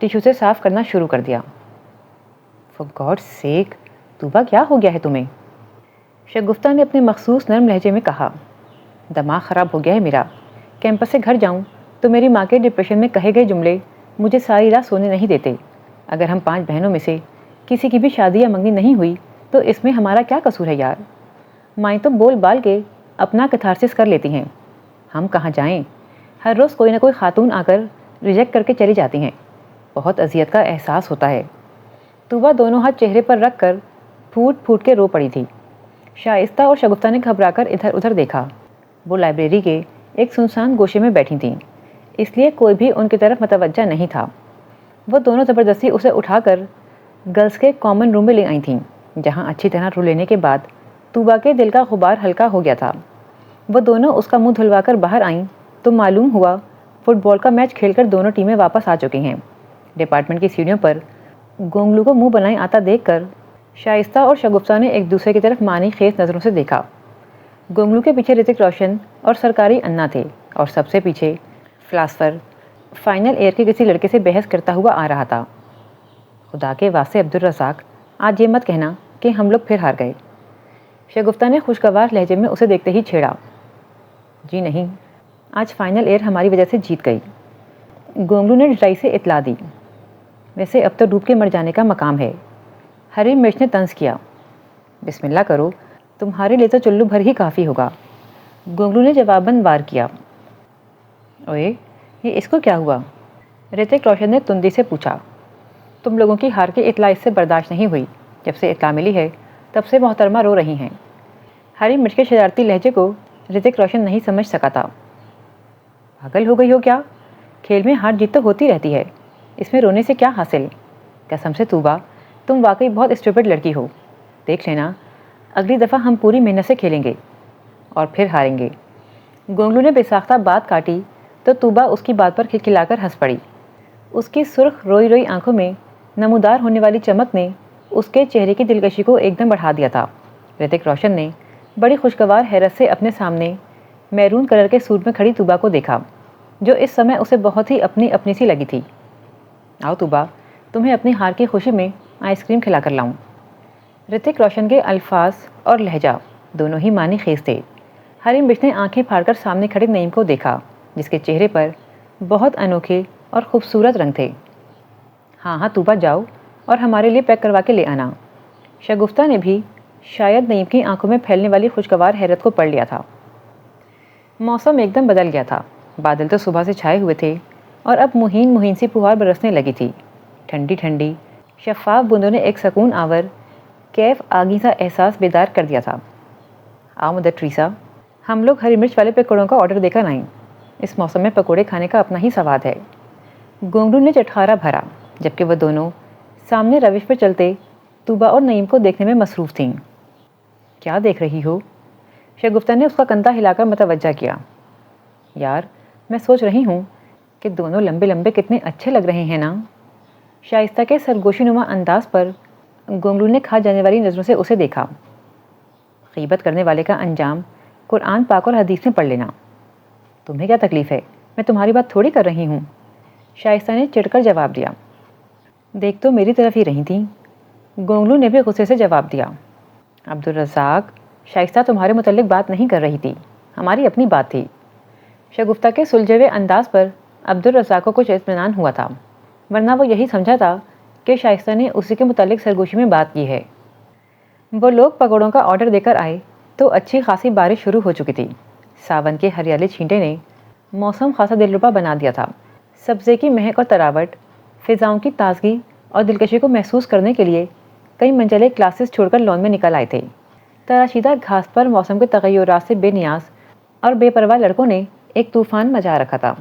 ٹیشو سے صاف کرنا شروع کر دیا۔ فار گاڈ سیک، طوبا کیا ہو گیا ہے تمہیں؟ شگفتہ نے اپنے مخصوص نرم لہجے میں کہا۔ دماغ خراب ہو گیا ہے میرا، کیمپس سے گھر جاؤں تو میری ماں کے ڈپریشن میں کہے گئے جملے مجھے ساری رات سونے نہیں دیتے۔ اگر ہم 5 بہنوں میں سے کسی کی بھی شادی یا منگنی نہیں ہوئی تو اس میں ہمارا کیا قصور ہے یار؟ مائیں تو بول بال کے اپنا کتھارسس کر لیتی ہیں، ہم کہاں جائیں؟ ہر روز کوئی نہ کوئی خاتون آ کر ریجیکٹ کر کے چلی جاتی ہیں، بہت اذیت کا احساس ہوتا ہے۔ طوبا دونوں ہاتھ چہرے پر رکھ کر پھوٹ پھوٹ کے رو پڑی تھی۔ شائستہ اور شگفتہ نے گھبرا کر ادھر ادھر دیکھا۔ وہ لائبریری کے ایک سنسان گوشے میں بیٹھی تھیں، اس لیے کوئی بھی ان کی طرف متوجہ نہیں تھا۔ وہ دونوں زبردستی اسے اٹھا کر گرلز کے کامن روم میں لے آئی تھیں، جہاں اچھی طرح رو لینے کے بعد طوبیٰ کے دل کا غبار ہلکا ہو گیا تھا۔ وہ دونوں اس کا منہ دھلوا کر باہر آئیں تو معلوم ہوا فٹ بال کا میچ کھیل کر دونوں ٹیمیں واپس آ چکی ہیں۔ ڈپارٹمنٹ کی سیڑھیوں پر گونگلو کو منہ بنائے آتا دیکھ کر شائستہ اور شگفتہ نے ایک دوسرے کی طرف معنی خیز نظروں سے دیکھا۔ گونگلو کے پیچھے رتک روشن اور سرکاری انا تھے، اور سب سے پیچھے فلاسفر فائنل ایئر کے کسی لڑکے سے بحث کرتا ہوا آ رہا تھا۔ خدا کے واسطے عبدالرزاق، آج یہ مت کہنا کہ ہم لوگ پھر ہار گئے، شگفتہ نے خوشگوار لہجے میں اسے دیکھتے ہی چھیڑا۔ جی نہیں، آج فائنل ایئر ہماری وجہ سے جیت گئی، گونگلو نے ڈٹائی سے اطلاع دی۔ ویسے اب تو ڈوب کے مر جانے کا مقام ہے، ہری مرچ نے طنز کیا۔ بسم اللہ کرو، تمہارے لیے تو چلو بھر ہی کافی ہوگا، گونگلو نے جواباً وار کیا۔ اوئے، یہ اس کو کیا ہوا؟ رتک روشن نے تندی سے پوچھا۔ تم لوگوں کی ہار کی اطلاع اس سے برداشت نہیں ہوئی، جب سے اطلاع ملی ہے تب سے محترمہ رو رہی ہیں۔ ہری مرچ کے شرارتی لہجے کو رتک روشن نہیں سمجھ سکا تھا۔ پاگل ہو گئی ہو کیا؟ کھیل میں ہار جیت تو ہوتی رہتی ہے، اس میں رونے سے کیا حاصل؟ قسم سے طوبیٰ، تم واقعی بہت اسٹوپڈ لڑکی ہو، دیکھ لینا اگلی دفعہ ہم پوری محنت سے کھیلیں گے اور پھر ہاریں گے۔ گونگلو نے بے ساختہ بات کاٹی تو طوبیٰ اس کی بات پر کھلکھلا کر ہنس پڑی۔ اس کی سرخ روئی روئی آنکھوں میں نمودار ہونے والی چمک نے اس کے چہرے کی دلکشی کو ایک دم بڑھا دیا تھا۔ رتک روشن نے بڑی خوشگوار حیرت سے اپنے سامنے میرون کلر کے سوٹ میں کھڑی طوبیٰ کو دیکھا، جو اس سمے اسے بہت ہی اپنی اپنی سی لگی تھی۔ آؤ طوبیٰ، تمہیں اپنی ہار کی خوشی میں آئس کریم کھلا کر لاؤں۔ رتک روشن کے الفاظ اور لہجہ دونوں ہی معنی خیز تھے۔ ہری مرچ نے آنکھیں پھاڑ کر سامنے کھڑے نعیم کو دیکھا، جس کے چہرے پر بہت انوکھے اور خوبصورت رنگ تھے۔ ہاں ہاں طوبیٰ، جاؤ اور ہمارے لیے پیک کروا کے لے آنا۔ شگفتہ نے بھی شاید نعیم کی آنکھوں میں پھیلنے والی خوشگوار حیرت کو پڑھ لیا تھا۔ موسم ایک دم بدل گیا تھا، بادل تو صبح سے چھائے ہوئے تھے اور اب مہین مہین سی پھوہار برسنے لگی تھی۔ ٹھنڈی ٹھنڈی شفاف بوندوں نے ایک سکون آور کیف آگی سا احساس بیدار کر دیا تھا۔ آؤ مدر ٹریسا، ہم لوگ ہری مرچ والے پکوڑوں کا آرڈر دے کر آئیں، اس موسم میں پکوڑے کھانے کا اپنا ہی سواد ہے۔ گونگلو نے چٹخارا بھرا، جبکہ وہ دونوں سامنے روش پر چلتے طوبیٰ اور نعیم کو دیکھنے میں مصروف تھیں۔ کیا دیکھ رہی ہو؟ شگفتہ نے اس کا کندھا ہلا کر متوجہ کیا۔ یار، میں سوچ رہی ہوں کہ دونوں لمبے لمبے کتنے اچھے لگ رہے ہیں نا۔ شائستہ کے سرگوشی نما انداز پر گونگلو نے کھا جانے والی نظروں سے اسے دیکھا۔ غیبت کرنے والے کا انجام قرآن پاک اور حدیث میں پڑھ لینا۔ تمہیں کیا تکلیف ہے؟ میں تمہاری بات تھوڑی کر رہی ہوں، شائستہ نے چڑھ کر جواب دیا۔ دیکھ تو میری طرف ہی رہی تھیں، گونگلو نے بھی غصے سے جواب دیا۔ عبدالرزاق، شائستہ تمہارے متعلق بات نہیں کر رہی تھی، ہماری اپنی بات تھی۔ شگفتہ کے سلجھے ہوئے انداز پر عبدالرزاق کو کچھ اطمینان ہوا تھا، ورنہ وہ یہی سمجھا تھا کہ شائستہ نے اسی کے متعلق سرگوشی میں بات کی ہے۔ وہ لوگ پکوڑوں کا آرڈر دے کر آئے تو اچھی خاصی بارش شروع ہو چکی تھی۔ ساون کے ہریالے چھینٹے نے موسم خاصا دلربا بنا دیا تھا۔ سبزے کی مہک اور تراوٹ، فضاؤں کی تازگی اور دلکشی کو محسوس کرنے کے لیے کئی منزلیں کلاسز چھوڑ کر لان میں نکل آئے تھے۔ تراشیدہ گھاس پر موسم کے تغیرات سے بے نیاز اور بے پرواہ لڑکوں نے ایک طوفان مچا رکھا تھا۔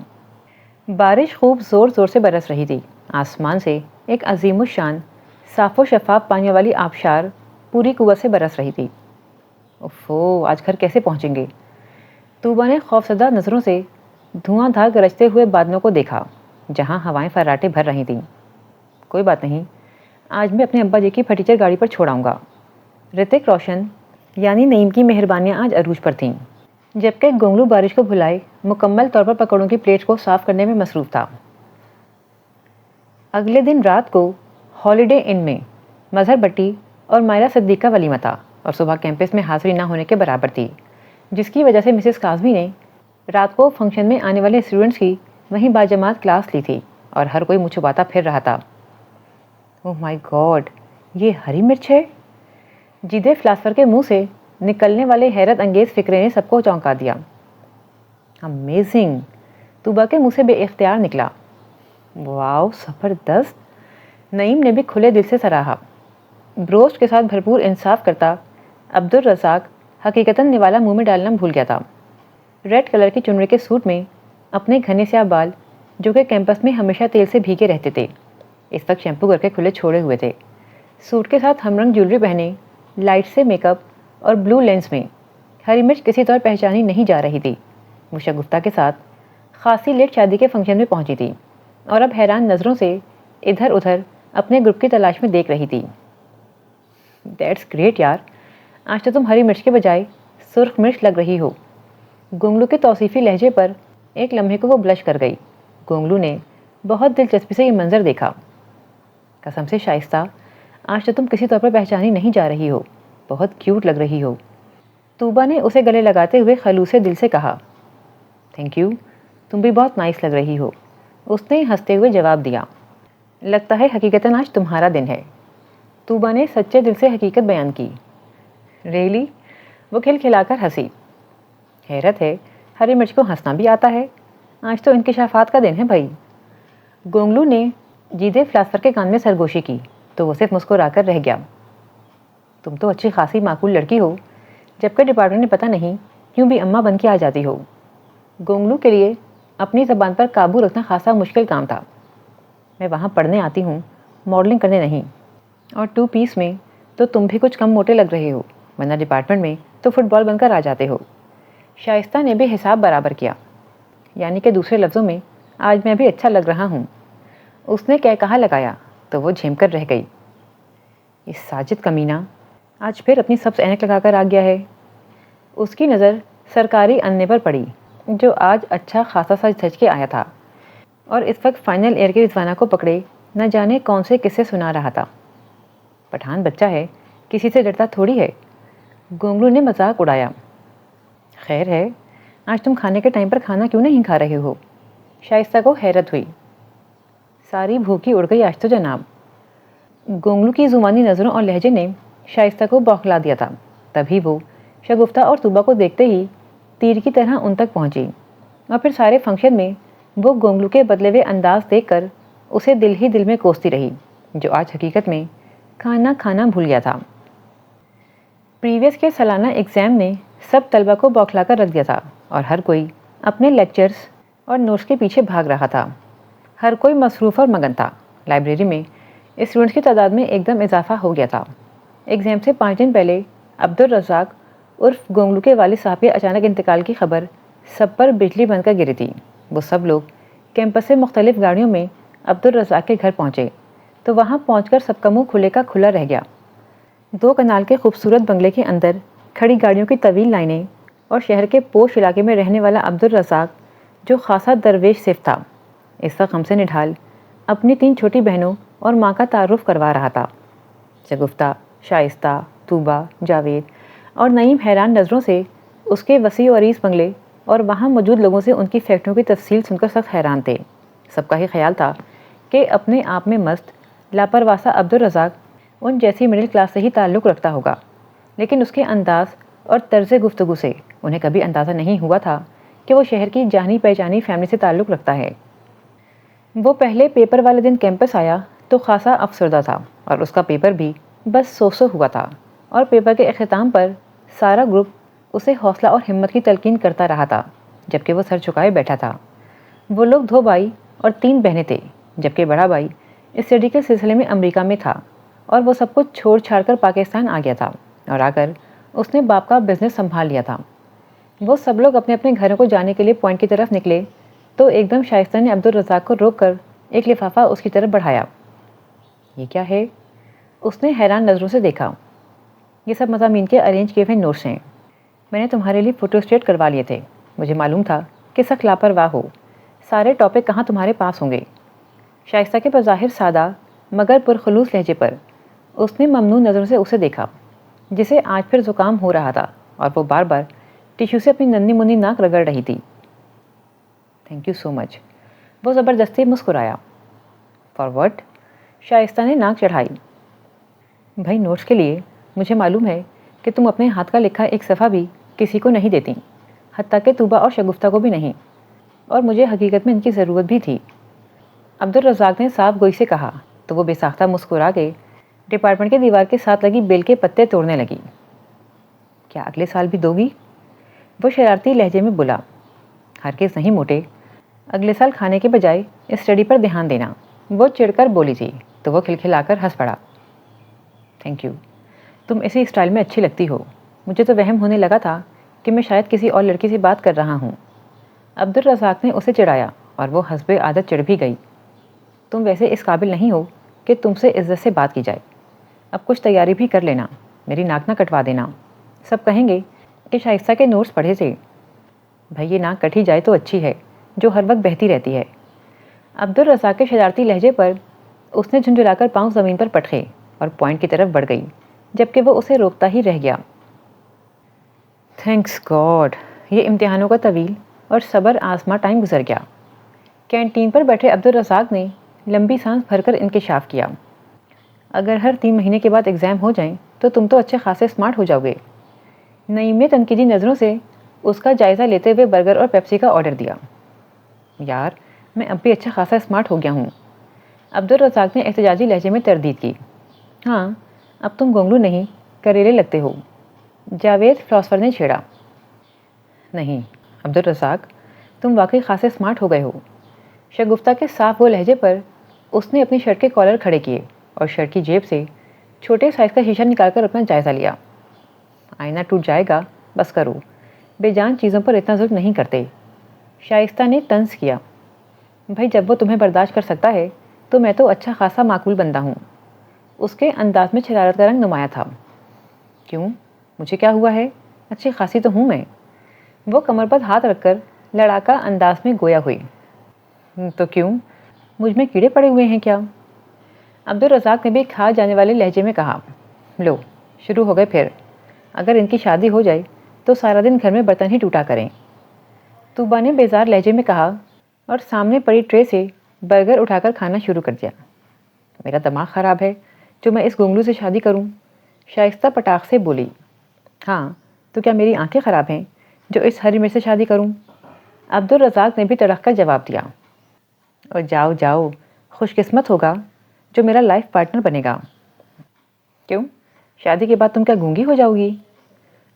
بارش خوب زور زور سے برس رہی تھی۔ آسمان سے ایک عظیم الشان صاف و شفاف پانی والی آبشار پوری قوت سے برس رہی تھی۔ اوفو، آج گھر کیسے پہنچیں گے؟ طوبیٰ نے خوفزدہ نظروں سے دھواں دھار گرجتے ہوئے بادلوں کو دیکھا، جہاں ہوائیں فراٹے بھر رہی تھیں۔ کوئی بات نہیں، آج میں اپنے ابا جی کی پھٹیچر گاڑی پر چھوڑ آؤں گا۔ رتک روشن یعنی نعیم کی مہربانیاں آج عروج پر تھیں، جبکہ گونگلو بارش کو بھلائے مکمل طور پر پکوڑوں کی پلیٹ کو صاف کرنے میں مصروف تھا۔ اگلے دن رات کو ہالیڈے ان میں مظہر بٹی اور مائرہ صدیق کا ولیمہ تھا، اور صبح کیمپس میں حاضری نہ ہونے کے برابر تھی، جس کی وجہ سے مسز کاظمی نے رات کو فنکشن میں آنے والے اسٹوڈنٹس کی وہیں باجماعت کلاس لی تھی، اور ہر کوئی منہ چھپاتا پھر رہا تھا۔ اوہ مائی گاڈ، یہ ہری مرچ ہے؟ جیدے فلاسفر کے منہ سے نکلنے والے حیرت انگیز فکرے نے سب کو چونکا دیا۔ امیزنگ، طوبیٰ کے منہ سے بے اختیار نکلا۔ واو، زبردست، نعیم نے بھی کھلے دل سے سراہا۔ بروسٹ کے ساتھ بھرپور انصاف کرتا عبدالرزاق حقیقتاً نوالا منہ میں ڈالنا بھول گیا تھا۔ ریڈ کلر کی چنڑی کے سوٹ میں اپنے گھنے سیاہ بال جو کہ کیمپس میں ہمیشہ تیل سے بھیگے رہتے تھے اس وقت شیمپو کر کے کھلے چھوڑے ہوئے تھے۔ سوٹ کے ساتھ ہم رنگ جیولری پہنے، لائٹ سے میک اپ اور بلو لینس میں ہری مرچ کسی طور پہچانی نہیں جا رہی تھی۔ وہ شگفتہ کے ساتھ خاصی لیٹ شادی کے فنکشن میں پہنچی تھی اور اب حیران نظروں سے ادھر ادھر اپنے گروپ کی تلاش میں دیکھ رہی تھی۔ دیٹس گریٹ یار، آج تو تم ہری مرچ کے بجائے سرخ مرچ لگ رہی ہو۔ گونگلو کے توصیفی لہجے پر ایک لمحے کو وہ بلش کر گئی۔ گونگلو نے بہت دلچسپی سے یہ منظر دیکھا۔ قسم سے شائستہ، آج تو تم کسی طور پر پہچانی نہیں جا رہی ہو، بہت کیوٹ لگ رہی ہو۔ طوبا نے اسے گلے لگاتے ہوئے خلوص دل سے کہا۔ تھینک یو، تم بھی بہت نائس لگ رہی ہو، اس نے ہنستے ہوئے جواب دیا۔ لگتا ہے حقیقتاً آج تمہارا دن ہے، طوبا نے سچے دل سے حقیقت بیان کی۔ ریئلی؟ وہ کھل کھلا کر ہنسی۔ حیرت ہے، ہری مرچ کو ہنسنا بھی آتا ہے، آج تو انکشافات کا دن ہے بھائی۔ گونگلو نے جیدے فلاسفر کے کان میں سرگوشی کی تو وہ صرف مسکرا کر رہ گیا۔ تم تو اچھی خاصی معقول لڑکی ہو، جبکہ ڈپارٹمنٹ میں پتہ نہیں کیوں بھی اماں بن کے آ جاتی ہو۔ گونگلو کے لیے اپنی زبان پر قابو رکھنا خاصا مشکل کام تھا۔ میں وہاں پڑھنے آتی ہوں، ماڈلنگ کرنے نہیں، اور 2 پیس میں تو تم بھی کچھ کم موٹے لگ رہے ہو، ورنہ ڈپارٹمنٹ میں تو فٹ بال بن کر آ جاتے ہو۔ شائستہ نے بھی حساب برابر کیا، یعنی کہ دوسرے لفظوں میں آج میں بھی اچھا لگ رہا ہوں۔ اس نے کہا لگایا تو وہ جھم کر رہ گئی۔ اس ساجد کمینہ آج پھر اپنی سبز عینک لگا کر آ گیا ہے۔ اس کی نظر سرکاری انے پر پڑی جو آج اچھا خاصا سج دھج کے آیا تھا اور اس وقت فائنل ایئر کے رضوانہ کو پکڑے نہ جانے کون سے قصے سنا رہا تھا۔ پٹھان بچہ ہے، کسی سے ڈرتا تھوڑی ہے، گونگلو نے مذاق اڑایا۔ خیر ہے، آج تم کھانے کے ٹائم پر کھانا کیوں نہیں کھا رہے ہو؟ شائستہ کو حیرت ہوئی۔ ساری بھوکی اڑ گئی آج تو جناب۔ گونگلو کی زمانی نظروں اور لہجے نے شائستہ کو بوکھلا دیا تھا۔ تبھی وہ شگفتہ اور طوبا کو دیکھتے ہی تیر کی طرح ان تک پہنچی اور پھر سارے فنکشن میں وہ گونگلو کے بدلے ہوئے انداز دیکھ کر اسے دل ہی دل میں کوستی رہی جو آج حقیقت میں کھانا کھانا بھول گیا تھا۔ پریویس کے سالانہ ایگزام نے سب طلبہ کو بوکھلا کر رکھ دیا تھا اور ہر کوئی اپنے لیکچرز اور نوٹس کے پیچھے بھاگ رہا تھا۔ ہر کوئی مصروف اور مگن تھا۔ لائبریری میں اسٹوڈنٹس کی تعداد میں ایک دم اضافہ ہو گیا تھا۔ ایگزام سے 5 دن پہلے عبدالرزاق عرف گونگلو کے والد صاحب کے اچانک انتقال کی خبر سب پر بجلی بن کر گری تھی۔ وہ سب لوگ کیمپس سے مختلف گاڑیوں میں عبدالرزاق کے گھر پہنچے تو وہاں پہنچ کر سب کا منہ کھلے کا کھلا رہ گیا۔ 2 کنال کے خوبصورت بنگلے کے اندر کھڑی گاڑیوں کی طویل لائنیں اور شہر کے پوش علاقے میں رہنے والا عبدالرزاق جو خاصا درویش صف تھا اس وقت غم سے نڈھال اپنی 3 چھوٹی بہنوں اور ماں کا تعارف کروا رہا تھا۔ شگفتہ، شائستہ، طوبا، جاوید اور نعیم حیران نظروں سے اس کے وسیع و عریض بنگلے اور وہاں موجود لوگوں سے ان کی فیکٹریوں کی تفصیل سن کر سخت حیران تھے۔ سب کا ہی خیال تھا کہ اپنے آپ میں مست لاپرواہ سا عبدالرزاق ان جیسی مڈل کلاس سے ہی تعلق رکھتا ہوگا، لیکن اس کے انداز اور طرز گفتگو سے انہیں کبھی اندازہ نہیں ہوا تھا کہ وہ شہر کی جانی پہچانی فیملی سے تعلق رکھتا ہے۔ وہ پہلے پیپر والے دن کیمپس آیا تو خاصا افسردہ تھا اور اس کا پیپر بھی بس سو ہوا تھا، اور پیپر کے اختتام پر سارا گروپ اسے حوصلہ اور ہمت کی تلقین کرتا رہا تھا جبکہ وہ سر جھکائے بیٹھا تھا۔ وہ لوگ 2 بھائی اور 3 بہنیں تھے جبکہ بڑا بھائی اسٹڈی کے سلسلے میں امریکہ میں تھا اور وہ سب کچھ چھوڑ چھاڑ کر پاکستان آ گیا تھا اور آ کر اس نے باپ کا بزنس سنبھال لیا تھا۔ وہ سب لوگ اپنے اپنے گھروں کو جانے کے لیے پوائنٹ کی طرف نکلے تو ایک دم شائستہ نے عبدالرزاق کو روک کر ایک لفافہ اس کی طرف بڑھایا۔ یہ کیا ہے؟ اس نے حیران نظروں سے دیکھا۔ یہ سب مضامین کے ارینج کیے ہوئے نوٹس ہیں، میں نے تمہارے لیے فوٹو اسٹیٹ کروا لیے تھے، مجھے معلوم تھا کہ سخت لاپرواہ ہو، سارے ٹاپک کہاں تمہارے پاس ہوں گے۔ شائستہ کے بظاہر سادہ مگر پرخلوص لہجے پر اس نے ممنون نظروں سے اسے دیکھا جسے آج پھر زکام ہو رہا تھا اور وہ بار بار ٹیشو سے اپنی ننھی منھی ناک رگڑ رہی تھی۔ تھینک یو سو مچ، وہ زبردستی مسکرایا۔ For what? شائستہ نے ناک چڑھائی۔ بھائی نوٹس کے لیے مجھے معلوم ہے کہ تم اپنے ہاتھ کا لکھا ایک صفحہ بھی کسی کو نہیں دیتی، حتیٰ کہ طوبا اور شگفتہ کو بھی نہیں، اور مجھے حقیقت میں ان کی ضرورت بھی تھی۔ عبدالرزاق نے صاف گوئی سے کہا تو وہ بے ساختہ مسکرا کے ڈپارٹمنٹ کے دیوار کے ساتھ لگی بیل کے پتے توڑنے لگی۔ کیا اگلے سال بھی دوگی؟ وہ شرارتی لہجے میں بولا۔ ہرگز نہیں موٹے، اگلے سال کھانے کے بجائے اسٹڈی پر دھیان دینا، وہ چڑھ کر بولی تھی تو وہ کھلکھلا کر ہنس پڑا۔ تھینک یو، تم اسی اسٹائل میں اچھی لگتی ہو۔ مجھے تو وہم ہونے لگا تھا کہ میں شاید کسی اور لڑکی سے بات کر رہا ہوں۔ عبدالرزاق نے اسے چڑھایا اور وہ حسب عادت چڑھ بھی گئی۔ تم ویسے اس قابل نہیں ہو کہ تم سے عزت سے بات کی جائے۔ اب کچھ تیاری بھی کر لینا، میری ناک نہ کٹوا دینا، سب کہیں گے کہ شائستہ کے نوٹس پڑھے تھے۔ بھائی یہ ناک کٹی جائے تو اچھی ہے، جو ہر وقت بہتی رہتی ہے۔ عبدالرزاق کے شرارتی لہجے پر اس نے جھنجھلا کر پاؤں زمین پر پٹکے اور پوائنٹ کی طرف بڑھ گئی، جبکہ وہ اسے روکتا ہی رہ گیا۔ تھینکس گاڈ، یہ امتحانوں کا طویل اور صبر آزما ٹائم گزر گیا۔ کینٹین پر بیٹھے عبدالرزاق نے لمبی سانس بھر کر انکشاف کیا۔ اگر ہر 3 مہینے کے بعد ایگزام ہو جائیں تو تم تو اچھے خاصے اسمارٹ ہو جاؤ گے۔ نعیم نے تنقیدی نظروں سے اس کا جائزہ لیتے ہوئے برگر اور پیپسی کا آرڈر دیا۔ یار میں اب بھی اچھا خاصا اسمارٹ ہو گیا ہوں، عبدالرزاق نے احتجاجی لہجے میں تردید کی۔ ہاں اب تم گونگلو نہیں کریلے لگتے ہو، جاوید فلاسفر نے چھیڑا۔ نہیں عبدالرزاق، تم واقعی خاصے اسمارٹ ہو گئے ہو۔ شگفتہ کے صاف وہ لہجے پر اس نے اپنی شرٹ کے کالر کھڑے کیے اور شرٹ کی جیب سے چھوٹے سائز کا شیشہ نکال کر اپنا جائزہ لیا۔ آئینہ ٹوٹ جائے گا، بس کرو، بے جان چیزوں پر اتنا ظلم نہیں کرتے، شائستہ نے طنز کیا۔ بھائی جب وہ تمہیں برداشت کر سکتا ہے تو میں تو اچھا خاصا معقول بندہ ہوں۔ اس کے انداز میں شرارت کا رنگ نمایاں تھا۔ کیوں، مجھے کیا ہوا ہے؟ اچھی خاصی تو ہوں میں۔ وہ کمر پر ہاتھ رکھ کر لڑاکا انداز میں گویا ہوئی۔ تو کیوں، مجھ میں کیڑے پڑے ہوئے ہیں کیا؟ عبدالرزاق نے بھی کھا جانے والے لہجے میں کہا۔ لو شروع ہو گئے پھر، اگر ان کی شادی ہو جائے تو سارا دن گھر میں برتن ہی ٹوٹا کریں، طوبہ نے بیزار لہجے میں کہا اور سامنے پڑی ٹرے سے برگر اٹھا کر کھانا شروع کر دیا۔ میرا دماغ خراب ہے جو میں اس گونگلو سے شادی کروں، شائستہ پٹاخ سے بولی۔ ہاں تو کیا میری آنکھیں خراب ہیں جو اس ہری مرچ سے شادی کروں؟ عبدالرزاق نے بھی تڑک کر جواب دیا۔ اور جاؤ جاؤ، خوش قسمت ہوگا جو میرا لائف پارٹنر بنے گا۔ کیوں، شادی کے بعد تم کیا گونگی ہو جاؤ گی؟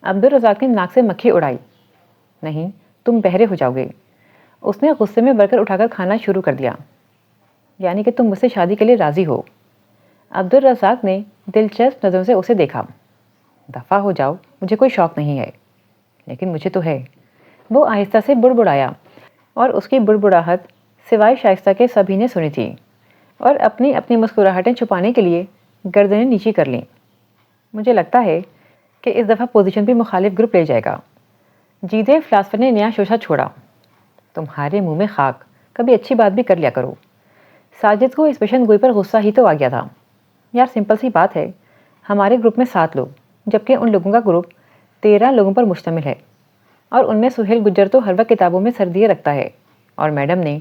عبدالرزاق نے ناک سے مکھی اڑائی۔ نہیں، تم بہرے ہو جاؤ گے۔ اس نے غصے میں برگر اٹھا کر کھانا شروع کر دیا۔ یعنی کہ تم مجھ سے شادی کے لیے راضی ہو؟ عبدالرزاق نے دلچسپ نظروں سے اسے دیکھا۔ دفع ہو جاؤ، مجھے کوئی شوق نہیں ہے۔ لیکن مجھے تو ہے، وہ آہستہ سے بڑبڑایا، اور اس کی بڑبڑاہٹ سوائے شائستہ کے سبھی نے سنی تھی اور اپنی اپنی مسکراہٹیں چھپانے کے لیے گردنیں نیچی کر لیں۔ مجھے لگتا ہے کہ اس دفعہ پوزیشن بھی مخالف گروپ لے جائے گا۔ جیدے فلاسفر نے نیا شوشہ چھوڑا۔ تمہارے منہ میں خاک، کبھی اچھی بات بھی کر لیا کرو۔ ساجد کو اس پیشن گوئی پر غصہ ہی تو آ گیا تھا۔ یار سمپل سی بات ہے، ہمارے گروپ میں 7 لوگ، جبکہ ان لوگوں کا گروپ 13 لوگوں پر مشتمل ہے، اور ان میں سہیل گجر تو ہر وقت کتابوں میں سردیے رکھتا ہے، اور میڈم نے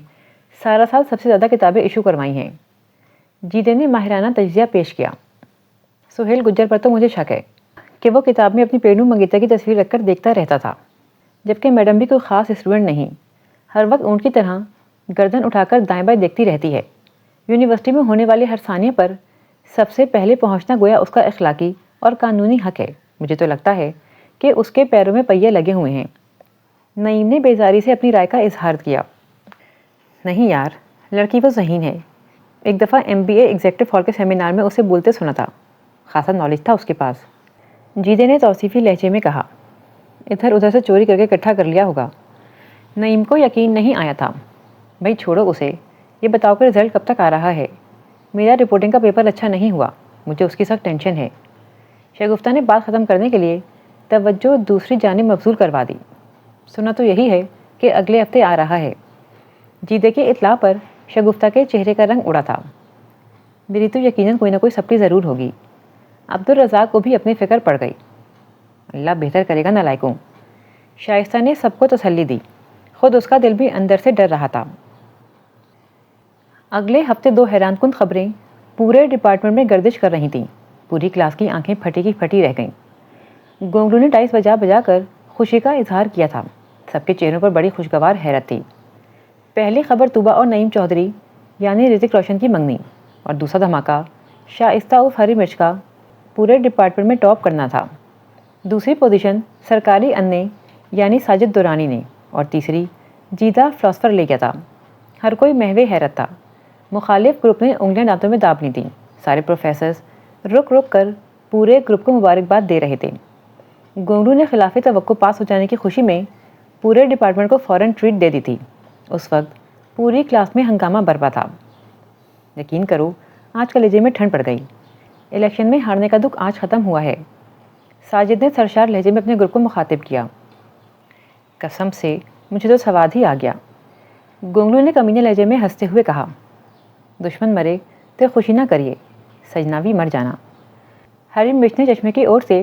سارا سال سب سے زیادہ کتابیں ایشو کروائی ہیں۔ جیدے نے ماہرانہ تجزیہ پیش کیا۔ سہیل گجر پر تو مجھے شک ہے کہ وہ کتاب میں اپنی پینو منگیتا کی تصویر رکھ کر دیکھتا رہتا تھا، جبکہ میڈم بھی کوئی خاص اسٹوڈنٹ نہیں، ہر وقت اونٹ کی طرح گردن اٹھا کر دائیں بائیں دیکھتی رہتی ہے۔ یونیورسٹی میں ہونے والے ہر ثانیے پر سب سے پہلے پہنچنا گویا اس کا اخلاقی اور قانونی حق ہے۔ مجھے تو لگتا ہے کہ اس کے پیروں میں پہیے لگے ہوئے ہیں۔ نعیم نے بیزاری سے اپنی رائے کا اظہار کیا۔ نہیں یار، لڑکی وہ ذہین ہے، ایک دفعہ MBA ایگزیکٹو ہال کے سیمینار میں اسے بولتے سنا تھا، خاصا نالج تھا اس کے پاس۔ جیدے نے توصیفی لہجے میں کہا۔ ادھر ادھر سے چوری کر کے اکٹھا کر لیا ہوگا۔ نعیم کو یقین نہیں آیا تھا۔ بھائی چھوڑو اسے، یہ بتاؤ کہ رزلٹ کب تک آ رہا ہے؟ میرا رپورٹنگ کا پیپر اچھا نہیں ہوا، مجھے اس کی سخت ٹینشن ہے۔ شگفتہ نے بات ختم کرنے کے لیے توجہ دوسری جانب مبذول کروا دی۔ سنا تو یہی ہے کہ اگلے ہفتے آ رہا ہے۔ جیدے کے اطلاع پر شگفتہ کے چہرے کا رنگ اڑا تھا۔ میری تو یقیناً کوئی نہ کوئی سپلی ضرور ہوگی۔ عبدالرزاق کو بھی اپنی فکر پڑ گئی۔ اللہ بہتر کرے گا نالائکوں، شائستہ نے سب کو تسلی دی، خود اس کا دل بھی اندر سے ڈر رہا تھا۔ اگلے ہفتے 2 حیران کن خبریں پورے ڈپارٹمنٹ میں گردش کر رہی تھیں۔ پوری کلاس کی آنکھیں پھٹی کی پھٹی رہ گئیں۔ گونگلو نے ٹائس بجا بجا کر خوشی کا اظہار کیا تھا۔ سب کے چہروں پر بڑی خوشگوار حیرت تھی۔ پہلی خبر طوبہ اور نعیم چودھری یعنی رتک روشن کی منگنی، اور دوسرا دھماکہ شائستہ عرف ہری مرچ کا پورے ڈپارٹمنٹ میں ٹاپ کرنا تھا۔ دوسری پوزیشن سرکاری انے یعنی ساجد دورانی نے اور تیسری جیدہ فلاسفر لے گیا تھا۔ ہر کوئی محو حیرت تھا۔ مخالف گروپ نے انگلیاں دانتوں میں دابنی تھیں۔ سارے پروفیسرز رک رک کر پورے گروپ کو مبارکباد دے رہے تھے۔ گونگلو نے خلاف توقع پاس ہو جانے کی خوشی میں پورے ڈپارٹمنٹ کو فوراً ٹریٹ دے دی تھی۔ اس وقت پوری کلاس میں ہنگامہ برپا تھا۔ یقین کرو آج کلیجے میں ٹھنڈ پڑ گئی۔ الیکشن میں ہارنے کا دکھ آج ختم ہوا ہے۔ ساجد نے سرشار لہجے میں اپنے گروپ کو مخاطب کیا۔ قسم سے مجھے تو سواد ہی آ گیا، گونگلو نے کمینے لہجے میں ہنستے ہوئے کہا۔ دشمن مرے تو خوشی نہ کریے، سجنا بھی مر جانا۔ ہری مرچ نے چشمے کی اور سے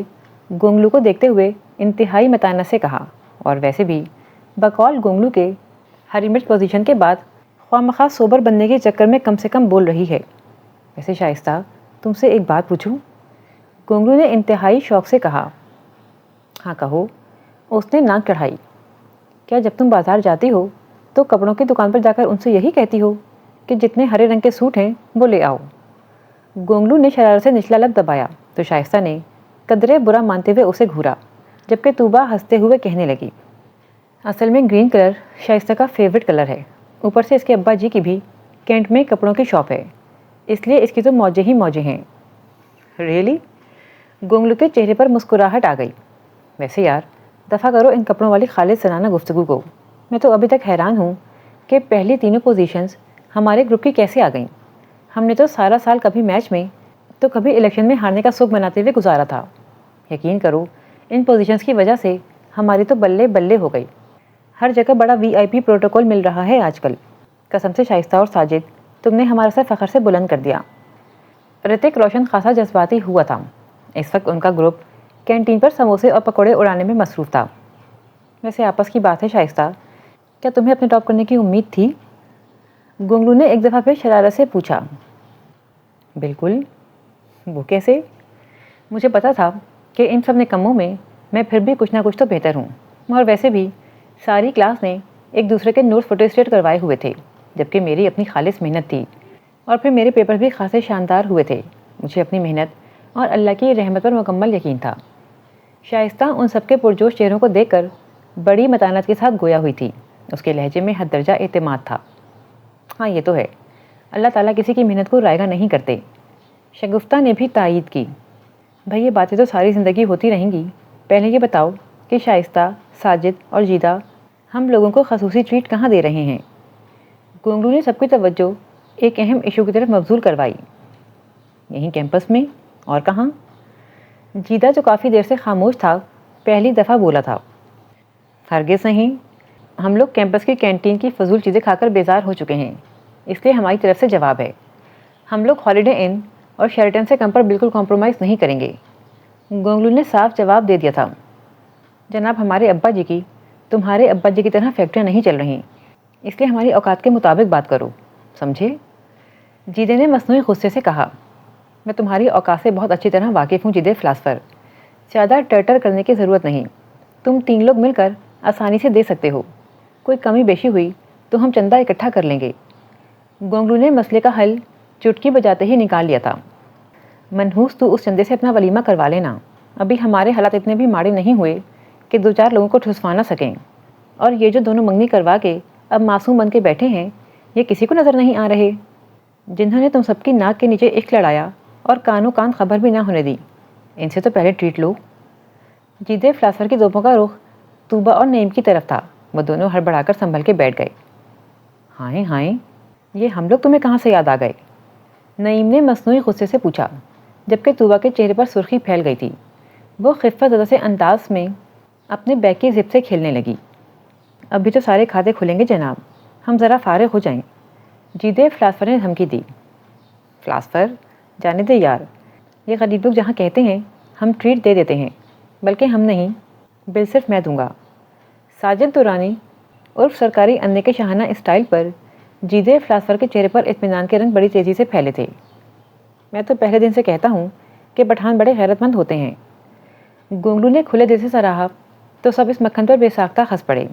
گونگلو کو دیکھتے ہوئے انتہائی متانت سے کہا، اور ویسے بھی بقول گونگلو کے ہری مرچ پوزیشن کے بعد خواہ مخواہ سوبر بننے کے چکر میں کم سے کم بول رہی ہے۔ ویسے شائستہ تم سے ایک بات پوچھوں؟ گونگلو نے انتہائی شوق سے کہا۔ ہاں کہو، اس نے ناک چڑھائی۔ کیا جب تم بازار جاتی ہو تو کپڑوں کی دکان پر جا کر ان سے یہی کہتی ہو کہ جتنے ہرے رنگ کے سوٹ ہیں وہ لے آؤ؟ گونگلو نے شرارت سے نچلا لب دبایا تو شائستہ نے قدرے برا مانتے ہوئے اسے گھورا، جبکہ طوبہ ہنستے ہوئے کہنے لگی، اصل میں گرین کلر شائستہ کا فیوریٹ کلر ہے، اوپر سے اس کے ابا جی کی بھی کینٹ میں کپڑوں کی شاپ ہے، اس لیے اس کی تو موجیں ہی موجیں ہیں۔ ریئلی؟ گونگلو کے چہرے پر مسکراہٹ آ گئی۔ ویسے یار دفع کرو ان کپڑوں والی خالص سرانہ گفتگو کو۔ میں تو ابھی تک حیران ہوں کہ پہلی تینوں پوزیشنز ہمارے گروپ کی کیسے آ گئیں۔ ہم نے تو سارا سال کبھی میچ میں تو کبھی الیکشن میں ہارنے کا سوگ مناتے ہوئے گزارا تھا۔ یقین کرو ان پوزیشنز کی وجہ سے ہماری تو بلے بلے ہو گئی۔ ہر جگہ بڑا VIP پروٹوکول مل رہا ہے آج کل۔ قسم سے شائستہ اور ساجد تم نے ہمارا سر فخر سے بلند کر دیا۔ رتک روشن خاصا جذباتی ہوا تھا۔ اس وقت ان کا گروپ کینٹین پر سموسے اور پکوڑے اڑانے میں مصروف تھا۔ ویسے آپس کی بات ہے شائستہ، کیا تمہیں اپنے ٹاپ کرنے کی امید تھی؟ گونگلو نے ایک دفعہ پھر شرارت سے پوچھا۔ بالکل، وہ کیسے؟ مجھے پتا تھا کہ ان سب نکموں میں پھر بھی کچھ نہ کچھ تو بہتر ہوں، اور ویسے بھی ساری کلاس نے ایک دوسرے کے نوٹس فوٹو اسٹیٹ کروائے ہوئے تھے، جبکہ میری اپنی خالص محنت تھی، اور پھر میرے پیپر بھی خاصے شاندار ہوئے تھے۔ مجھے اپنی محنت اور اللہ کی رحمت پر مکمل یقین تھا۔ شائستہ ان سب کے پرجوش چہروں کو دیکھ کر بڑی متانت کے ساتھ گویا ہوئی تھی۔ اس کے لہجے میں حد درجہ اعتماد تھا۔ ہاں یہ تو ہے، اللہ تعالیٰ کسی کی محنت کو رائگاں نہیں کرتے۔ شگفتہ نے بھی تائید کی۔ بھائی یہ باتیں تو ساری زندگی ہوتی رہیں گی، پہلے یہ بتاؤ کہ شائستہ، ساجد اور جیدہ ہم لوگوں کو خصوصی ٹریٹ کہاں دے رہے ہیں؟ گونگلو نے سب کی توجہ ایک اہم ایشو کی طرف مبذول کروائی۔ یہیں کیمپس میں، اور کہاں؟ جیدہ جو کافی دیر سے خاموش تھا پہلی دفعہ بولا تھا۔ ہرگز نہیں، ہم لوگ کیمپس کی کینٹین کی فضول چیزیں کھا کر بیزار ہو چکے ہیں، اس لیے ہماری طرف سے جواب ہے، ہم لوگ ہالیڈے ان اور شیرٹن سے کم پر بالکل کمپرومائز نہیں کریں گے۔ گونگلو نے صاف جواب دے دیا تھا۔ جناب ہمارے ابا جی کی تمہارے ابا جی کی طرح فیکٹریاں نہیں چل رہی، اس لیے ہماری اوقات کے مطابق بات کرو، سمجھے؟ جیدے نے مصنوعی غصے سے کہا۔ میں تمہاری اوقات سے بہت اچھی طرح واقف ہوں جیدے فلاسفر، زیادہ ٹرٹر کرنے کی ضرورت نہیں، تم 3 لوگ مل کر آسانی سے دے سکتے ہو، کوئی کمی بیشی ہوئی تو ہم چندہ اکٹھا کر لیں گے۔ گونگلو نے مسئلے کا حل چٹکی بجاتے ہی نکال لیا تھا۔ منحوس تو اس چندے سے اپنا ولیمہ کروا لینا، ابھی ہمارے حالات اتنے بھی ماڑے نہیں ہوئے کہ 2-4 لوگوں کو ٹھسوا نہ سکیں، اور یہ جو دونوں منگنی کروا کے اب معصوم بن کے بیٹھے ہیں یہ کسی کو نظر نہیں آ رہے، جنہوں نے تم سب کی ناک کے نیچے عشق لڑایا اور کانوں کان خبر بھی نہ ہونے دی، ان سے تو پہلے ٹریٹ لو۔ جیدے فلاسفر کی دوپوں کا رخ طوبہ اور نعیم کی طرف تھا، وہ دونوں ہڑبڑا کر سنبھل کے بیٹھ گئے۔ ہائیں ہائیں، یہ ہم لوگ تمہیں کہاں سے یاد آ گئے؟ نعیم نے مصنوعی غصے سے پوچھا، جبکہ طوبہ کے چہرے پر سرخی پھیل گئی تھی۔ وہ خفت زدہ سے انداز میں اپنے بیگ کی زپ سے کھیلنے لگی۔ ابھی تو سارے کھاتے کھلیں گے جناب، ہم ذرا فارغ ہو جائیں، جیدے فلاسفر نے دھمکی دی۔ فلاسفر؟ جانے دے یار، یہ غریب لوگ جہاں کہتے ہیں ہم ٹریٹ دے دیتے ہیں، بلکہ ہم نہیں، بل صرف میں دوں گا۔ ساجد دورانی عرف سرکاری انے کے شاہانہ اسٹائل پر جیدے فلاسفر کے چہرے پر اطمینان کے رنگ بڑی تیزی سے پھیلے تھے۔ میں تو پہلے دن سے کہتا ہوں کہ پٹھان بڑے غیرت مند ہوتے ہیں۔ گونگلو نے کھلے دل سے سراہا تو سب اس مکھن پر بے ساختہ ہنس پڑے۔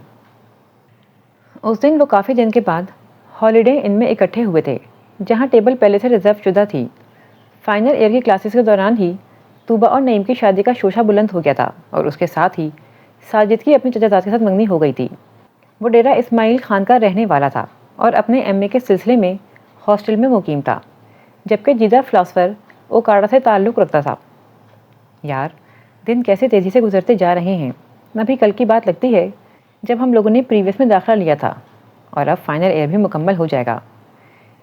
اس دن وہ کافی دن کے بعد ہالیڈے ان میں اکٹھے ہوئے تھے، جہاں ٹیبل پہلے سے ریزرو شدہ تھی۔ فائنل ایئر کی کلاسز کے دوران ہی طوبہ اور نعیم کی شادی کا شوشہ بلند ہو گیا تھا اور اس کے ساتھ ہی ساجد کی اپنی چچا زاد کے ساتھ منگنی ہو گئی تھی۔ وہ ڈیرہ اسماعیل خان کا رہنے والا تھا اور اپنے ایم اے کے سلسلے میں ہاسٹل میں مقیم تھا، جبکہ جیدہ فلاسفر اوکاڑا سے تعلق رکھتا تھا۔ یار، دن کیسے تیزی سے گزرتے جا رہے ہیں۔ ابھی کل کی بات لگتی ہے جب ہم لوگوں نے پریویس میں داخلہ لیا تھا اور اب فائنل ایئر بھی مکمل ہو جائے گا۔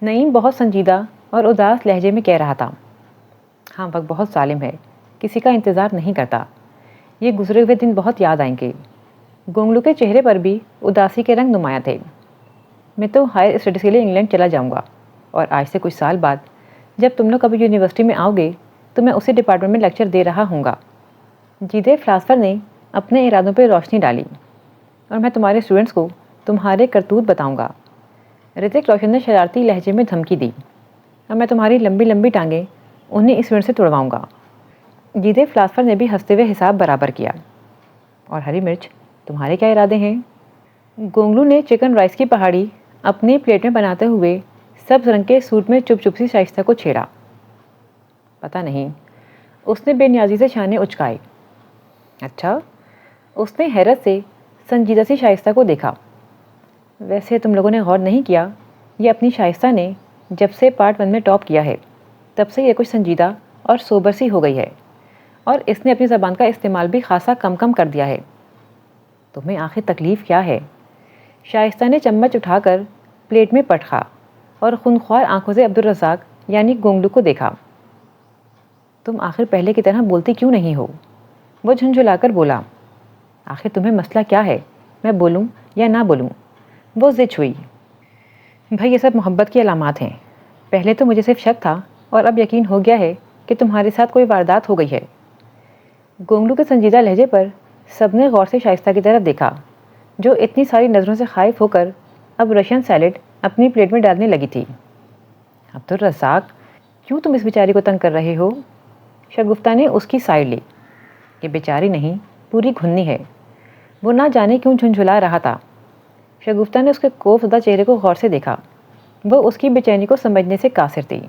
نعیم بہت سنجیدہ اور اداس لہجے میں کہہ رہا تھا۔ ہاں، وقت بہت ظالم ہے، کسی کا انتظار نہیں کرتا۔ یہ گزرے ہوئے دن بہت یاد آئیں گے۔ گونگلو کے چہرے پر بھی اداسی کے رنگ نمایاں تھے۔ میں تو ہائر اسٹڈیز کے لیے انگلینڈ چلا جاؤں گا اور آج سے کچھ سال بعد جب تم لوگ کبھی یونیورسٹی میں آؤ گے تو میں اسی ڈپارٹمنٹ میں لیکچر دے رہا ہوں گا۔ جیدہ فلاسفر نے اپنے ارادوں پہ روشنی ڈالی۔ اور میں تمہارے اسٹوڈنٹس کو تمہارے کرتوت بتاؤں گا۔ رتک روشن نے شرارتی لہجے میں دھمکی دی۔ اور میں تمہاری لمبی لمبی ٹانگیں انہیں اسٹوڈنٹ سے توڑواؤں گا۔ جیدہ فلاسفر نے بھی ہنستے ہوئے حساب برابر کیا۔ اور ہری مرچ، تمہارے کیا ارادے ہیں؟ گونگلو نے چکن رائس کی پہاڑی اپنی پلیٹ میں بناتے ہوئے سبز رنگ کے سوٹ میں چپ چپ سی شائستہ کو چھیڑا۔ پتہ نہیں، اس نے بے نیازی سے شانے اچکائے۔ اچھا؟ اس نے حیرت سے سنجیدہ سی شائستہ کو دیکھا۔ ویسے تم لوگوں نے غور نہیں کیا، یہ اپنی شائستہ نے جب سے پارٹ 1 میں ٹاپ کیا ہے تب سے یہ کچھ سنجیدہ اور سوبر سی ہو گئی ہے، اور اس نے اپنی زبان کا استعمال بھی خاصا کم کر دیا ہے۔ تمہیں آخر تکلیف کیا ہے؟ شائستہ نے چمچ اٹھا کر پلیٹ میں پٹخا اور خونخوار آنکھوں سے عبدالرزاق یعنی گونگلو کو دیکھا۔ تم آخر پہلے کی طرح بولتی کیوں نہیں ہو؟ وہ جھنجھلا کر بولا۔ آخر تمہیں مسئلہ کیا ہے؟ میں بولوں یا نہ بولوں؟ وہ ضد ہوئی۔ بھائی، یہ سب محبت کی علامات ہیں۔ پہلے تو مجھے صرف شک تھا اور اب یقین ہو گیا ہے کہ تمہارے ساتھ کوئی واردات ہو گئی ہے۔ گونگلو کے سنجیدہ لہجے پر سب نے غور سے شائستہ کی طرف دیکھا، جو اتنی ساری نظروں سے خائف ہو کر اب رشین سیلڈ اپنی پلیٹ میں ڈالنے لگی تھی۔ عبدالرزاق، کیوں تم اس بیچاری کو تنگ کر رہے ہو؟ شگفتہ نے اس کی سائڈ لی۔ یہ بیچاری نہیں، پوری گھنی ہے۔ وہ نہ جانے کیوں جھنجھلا رہا تھا۔ شگفتہ نے اس کے خوف زدہ چہرے کو غور سے دیکھا۔ وہ اس کی بے چینی کو سمجھنے سے قاصر تھی۔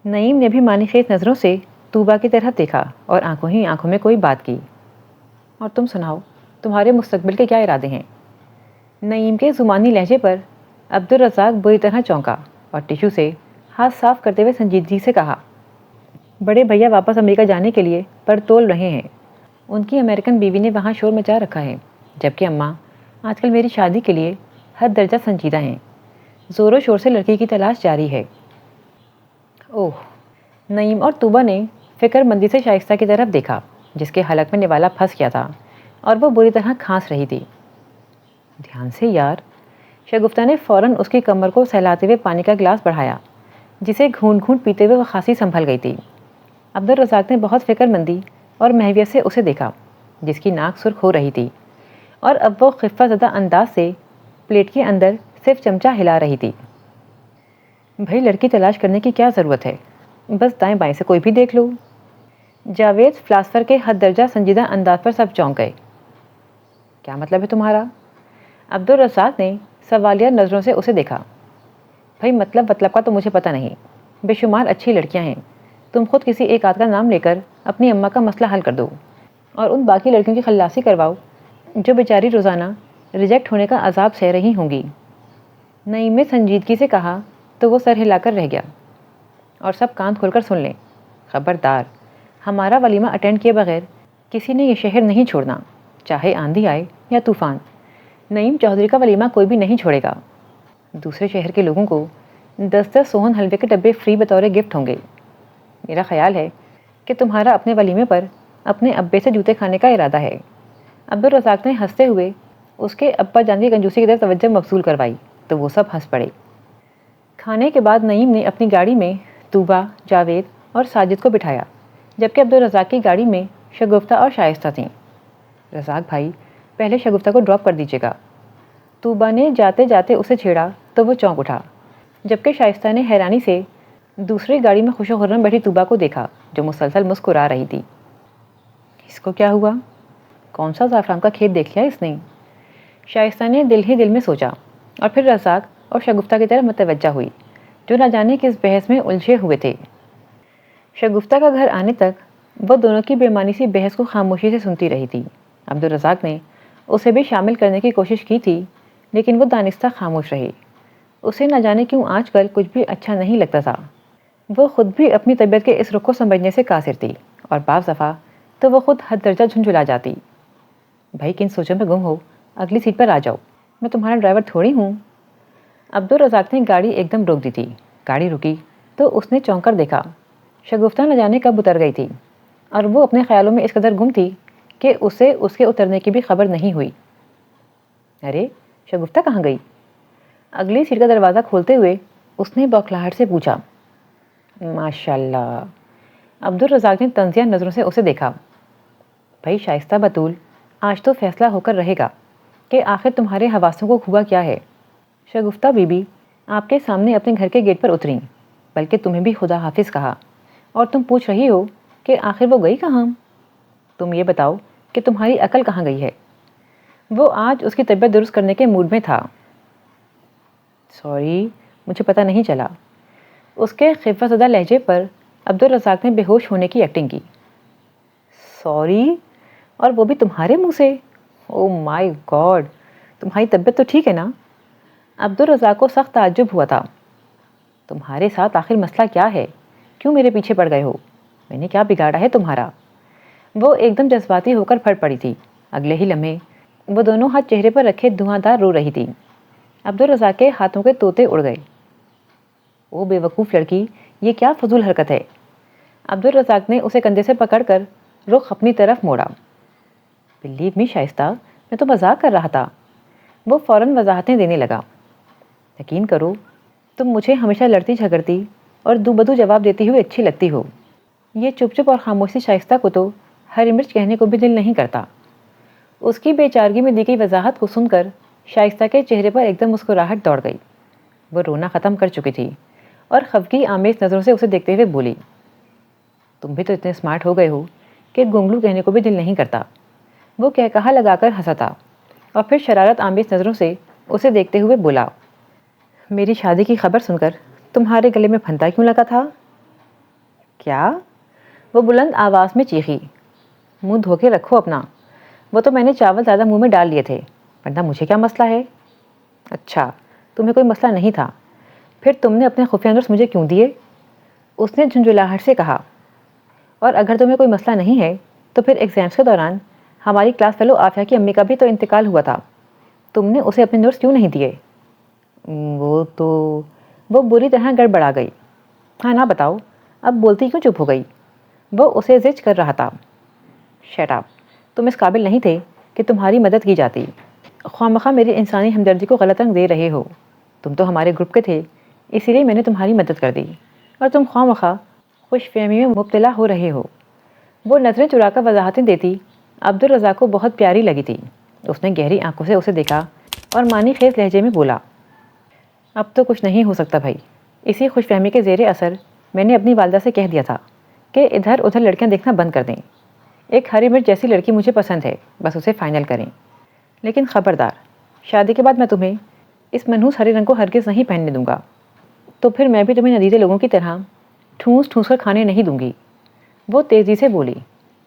نعیم نے بھی معنی خیز نظروں سے طوبہ کی طرف دیکھا اور آنکھوں ہی آنکھوں میں کوئی بات کی۔ اور تم سناؤ، تمہارے مستقبل کے کیا ارادے ہیں؟ نعیم کے زمانی لہجے پر عبدالرزاق بری طرح چونکا اور ٹیشو سے ہاتھ صاف کرتے ہوئے سنجیدگی سے کہا، بڑے بھیا واپس امریکہ جانے کے لیے پر تول رہے ہیں۔ ان کی امریکن بیوی نے وہاں شور مچا رکھا ہے، جبکہ اماں آج کل میری شادی کے لیے حد درجہ سنجیدہ ہیں۔ زور و شور سے لڑکی کی تلاش جاری ہے۔ اوہ! نعیم اور طوبہ نے فکر مندی سے شائستہ کی طرف دیکھا، جس کے حلق میں نوالا پھنس گیا تھا اور وہ بری طرح کھانس رہی تھی۔ دھیان سے یار۔ شگفتہ نے فوراً اس کی کمر کو سہلاتے ہوئے پانی کا گلاس بڑھایا، جسے گھونٹ گھونٹ پیتے ہوئے وہ خاصی سنبھل گئی تھی۔ عبدالرزاق نے بہت فکر مندی اور محویت سے اسے دیکھا، جس کی ناک سرخ ہو رہی تھی، اور اب وہ خفہ زدہ انداز سے پلیٹ کے اندر صرف چمچہ ہلا رہی تھی۔ بھائی، لڑکی تلاش کرنے کی کیا ضرورت ہے؟ بس دائیں بائیں سے کوئی بھی دیکھ لو۔ جاوید فلاسفر کے حد درجہ سنجیدہ انداز پر سب چونک گئے۔ کیا مطلب ہے تمہارا؟ عبدالرزاق نے سوالیہ نظروں سے اسے دیکھا۔ بھائی، مطلب کا تو مجھے پتہ نہیں۔ بے شمار اچھی لڑکیاں ہیں، تم خود کسی ایک آدھ کا نام لے کر اپنی اماں کا مسئلہ حل کر دو اور ان باقی لڑکیوں کی خلاصی کرواؤ جو بیچاری روزانہ ریجیکٹ ہونے کا عذاب سہ رہی ہوں گی۔ نعیم نے سنجیدگی سے کہا تو وہ سر ہلا کر رہ گیا۔ اور سب کان کھول کر سن لیں، خبردار، ہمارا ولیمہ اٹینڈ کیے بغیر کسی نے یہ شہر نہیں چھوڑنا، چاہے آندھی آئے یا طوفان۔ نعیم چودھری کا ولیمہ کوئی بھی نہیں چھوڑے گا۔ دوسرے شہر کے لوگوں کو 10 سوہن حلوے کے ڈبے فری بطور گفٹ ہوں گے۔ میرا خیال ہے کہ تمہارا اپنے ولیمے پر اپنے ابے سے جوتے کھانے کا ارادہ ہے۔ عبدالرزاق نے ہنستے ہوئے اس کے ابا جان کی کنجوسی کی طرف توجہ مبذول کروائی تو وہ سب ہنس پڑے۔ کھانے کے بعد نعیم نے اپنی گاڑی میں طوبہ، جاوید اور ساجد کو بٹھایا، جبکہ عبدالرزاق کی گاڑی میں شگفتہ اور شائستہ تھیں۔ رزاق بھائی، پہلے شگفتہ کو ڈراپ کر دیجیے گا۔ طوبہ نے جاتے جاتے اسے چھیڑا تو وہ چونک اٹھا، جبکہ شائستہ نے حیرانی سے دوسری گاڑی میں خوش و خرم بیٹھی طوبہ کو دیکھا جو مسلسل مسکرا رہی تھی۔ اس کو کیا ہوا؟ کون سا زعفران کا کھیت دیکھ لیا اس نے؟ شائستہ نے دل ہی دل میں سوچا اور پھر رزاق اور شگفتہ کی طرف متوجہ ہوئی جو نہ جانے کس بحث میں الجھے ہوئے تھے۔ شگفتہ کا گھر آنے تک وہ دونوں کی بےمعنی سی بحث کو خاموشی سے سنتی رہی تھی۔ عبدالرزاق نے اسے بھی شامل کرنے کی کوشش کی تھی، لیکن وہ دانستہ خاموش رہی۔ اسے نہ جانے کیوں آج کل کچھ بھی اچھا نہیں لگتا تھا۔ وہ خود بھی اپنی طبیعت کے اس رخ کو سمجھنے سے قاصر تھی، اور بعض دفعہ تو وہ خود حد درجہ جھنجھلا جاتی۔ بھائی کن سوچوں میں گم ہو، اگلی سیٹ پر آ جاؤ، میں تمہارا ڈرائیور تھوڑی ہوں۔ عبدالرزاق نے گاڑی ایک دم روک دی تھی۔ گاڑی رکی تو اس نے چونک کر دیکھا۔ شگفتہ نہ جانے کب اتر گئی تھی، اور وہ اپنے خیالوں میں اس قدر گم تھی کہ اسے اس کے اترنے کی بھی خبر نہیں ہوئی۔ ارے شگفتہ کہاں گئی؟ اگلی سیٹ کا دروازہ کھولتے ہوئے اس نے بوکھلاہٹ سے پوچھا۔ ماشاءاللہ۔ عبدالرزاق نے طنزیہ نظروں سے اسے دیکھا۔ بھائی شائستہ بطول، آج تو فیصلہ ہو کر رہے گا کہ آخر تمہارے حواسوں کو ہوا کیا ہے۔ شگفتہ بی بی آپ کے سامنے اپنے گھر کے گیٹ پر اتریں، بلکہ تمہیں بھی خدا حافظ کہا، اور تم پوچھ رہی ہو کہ آخر وہ گئی کہاں؟ تم یہ بتاؤ کہ تمہاری عقل کہاں گئی ہے؟ وہ آج اس کی طبیعت درست کرنے کے موڈ میں تھا۔ سوری، مجھے پتہ نہیں چلا۔ اس کے خفت زدہ لہجے پر عبدالرزاق نے بے ہوش ہونے کی ایکٹنگ کی۔ سوری، اور وہ بھی تمہارے منہ سے؟ او مائی گاڈ، تمہاری طبیعت تو ٹھیک ہے نا؟ عبدالرزاق کو سخت تعجب ہوا تھا۔ تمہارے ساتھ آخر مسئلہ کیا ہے؟ کیوں میرے پیچھے پڑ گئے ہو؟ میں نے کیا بگاڑا ہے تمہارا؟ وہ ایک دم جذباتی ہو کر پھٹ پڑی تھی۔ اگلے ہی لمحے وہ دونوں ہاتھ چہرے پر رکھے دھواں دار رو رہی تھی۔ عبدالرزاق کے ہاتھوں کے طوطے اڑ گئے۔ او بے وقوف لڑکی، یہ کیا فضول حرکت ہے؟ عبدالرزاق نے اسے کندھے سے پکڑ کر رخ اپنی طرف موڑا۔ بلیو می شائستہ، میں تو مذاق کر رہا تھا۔ وہ فوراً وضاحتیں دینے لگا۔ یقین کرو، تم مجھے ہمیشہ لڑتی جھگڑتی اور دو بدو جواب دیتی ہوئی اچھی لگتی ہو۔ یہ چپ چپ اور خاموشی شائستہ کو تو ہری مرچ کہنے کو بھی دل نہیں کرتا۔ اس کی بے چارگی میں دی گئی وضاحت کو سن کر شائستہ کے چہرے پر ایک دم مسکراہٹ دوڑ گئی۔ وہ رونا ختم کر چکی تھی اور خفگی آمیز نظروں سے اسے دیکھتے ہوئے بولی، تم بھی تو اتنے اسمارٹ ہو گئے ہو کہ گونگلو کہنے کو بھی دل نہیں کرتا۔ وہ کہا لگا کر ہنسا تھا اور پھر شرارت آمیز نظروں سے اسے دیکھتے ہوئے بولا، میری شادی کی خبر سن کر تمہارے گلے میں پھندا کیوں لگا تھا؟ کیا؟ وہ بلند آواز میں چیخی۔ منہ دھو کے رکھو اپنا، وہ تو میں نے چاول زیادہ منہ میں ڈال لیے تھے، ورنہ مجھے کیا مسئلہ ہے؟ اچھا، تمہیں کوئی مسئلہ نہیں تھا، پھر تم نے اپنے خفیہ نوٹس مجھے کیوں دیے؟ اس نے جھنجھلاہٹ سے کہا۔ اور اگر تمہیں کوئی مسئلہ نہیں ہے تو پھر ایگزامس کے دوران ہماری کلاس فیلو عافیہ کی امی کا بھی تو انتقال ہوا تھا، تم نے اسے اپنے نوٹس کیوں نہیں دیے؟ وہ بری طرح گڑبڑا گئی۔ ہاں نہ بتاؤ، اب بولتی کیوں چپ ہو گئی؟ وہ اسے زج کر رہا تھا۔ شٹ اپ، تم اس قابل نہیں تھے کہ تمہاری مدد کی جاتی، خواہ میری انسانی ہمدردی کو غلط رنگ دے رہے ہو۔ تم تو ہمارے گروپ کے تھے، اسی لیے میں نے تمہاری مدد کر دی، اور تم خواہ خوش فہمی میں مبتلا ہو رہے ہو۔ وہ نظریں چرا کر وضاحتیں دیتی عبدالرزاق کو بہت پیاری لگی تھی۔ اس نے گہری آنکھوں سے اسے دیکھا اور معنی خیز لہجے میں بولا، اب تو کچھ نہیں ہو سکتا بھائی۔ اسی خوش فہمی کے زیر اثر میں نے اپنی والدہ سے کہہ دیا تھا کہ ادھر ادھر لڑکیاں دیکھنا بند کر دیں۔ ایک ہری مرچ جیسی لڑکی مجھے پسند ہے، بس اسے فائنل کریں۔ لیکن خبردار، شادی کے بعد میں تمہیں اس منحوس ہرے رنگ کو ہرگز نہیں پہننے دوں گا، تو پھر میں بھی تمہیں ندیدے لوگوں کی طرح ٹھونس ٹھونس کر کھانے نہیں دوں گی۔ وہ تیزی سے بولی،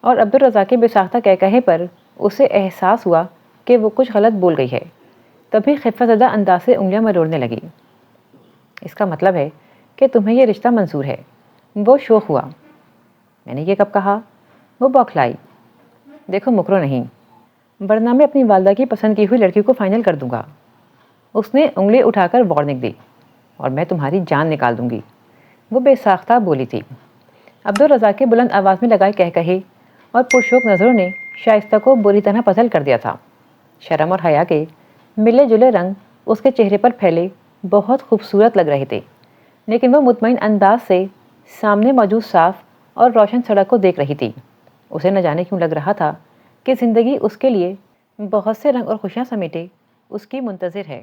اور عبدالرزاق کے بے ساختہ کہے پر اسے احساس ہوا کہ وہ کچھ غلط بول گئی ہے۔ تبھی خفت زدہ انداز سے انگلیاں مروڑنے لگی۔ اس کا مطلب ہے کہ تمہیں یہ رشتہ منظور ہے؟ وہ شوخ ہوا۔ میں نے یہ کب کہا؟ وہ بوکھلائی۔ دیکھو مکرو نہیں، ورنہ میں اپنی والدہ کی پسند کی ہوئی لڑکی کو فائنل کر دوں گا۔ اس نے انگلی اٹھا کر وارننگ دی، اور میں تمہاری جان نکال دوں گی۔ وہ بے ساختہ بولی تھی۔ عبدالرزاق کے بلند آواز میں لگائے کہے اور پرشوق نظروں نے شائستہ کو بری طرح پزل کر دیا تھا۔ شرم اور حیا کے ملے جلے رنگ اس کے چہرے پر پھیلے بہت خوبصورت لگ رہے تھے، لیکن وہ مطمئن انداز سے سامنے موجود صاف اور روشن سڑک کو دیکھ رہی تھی۔ اسے نہ جانے کیوں لگ رہا تھا کہ زندگی اس کے لیے بہت سے رنگ اور خوشیاں سمیٹے اس کی منتظر ہے۔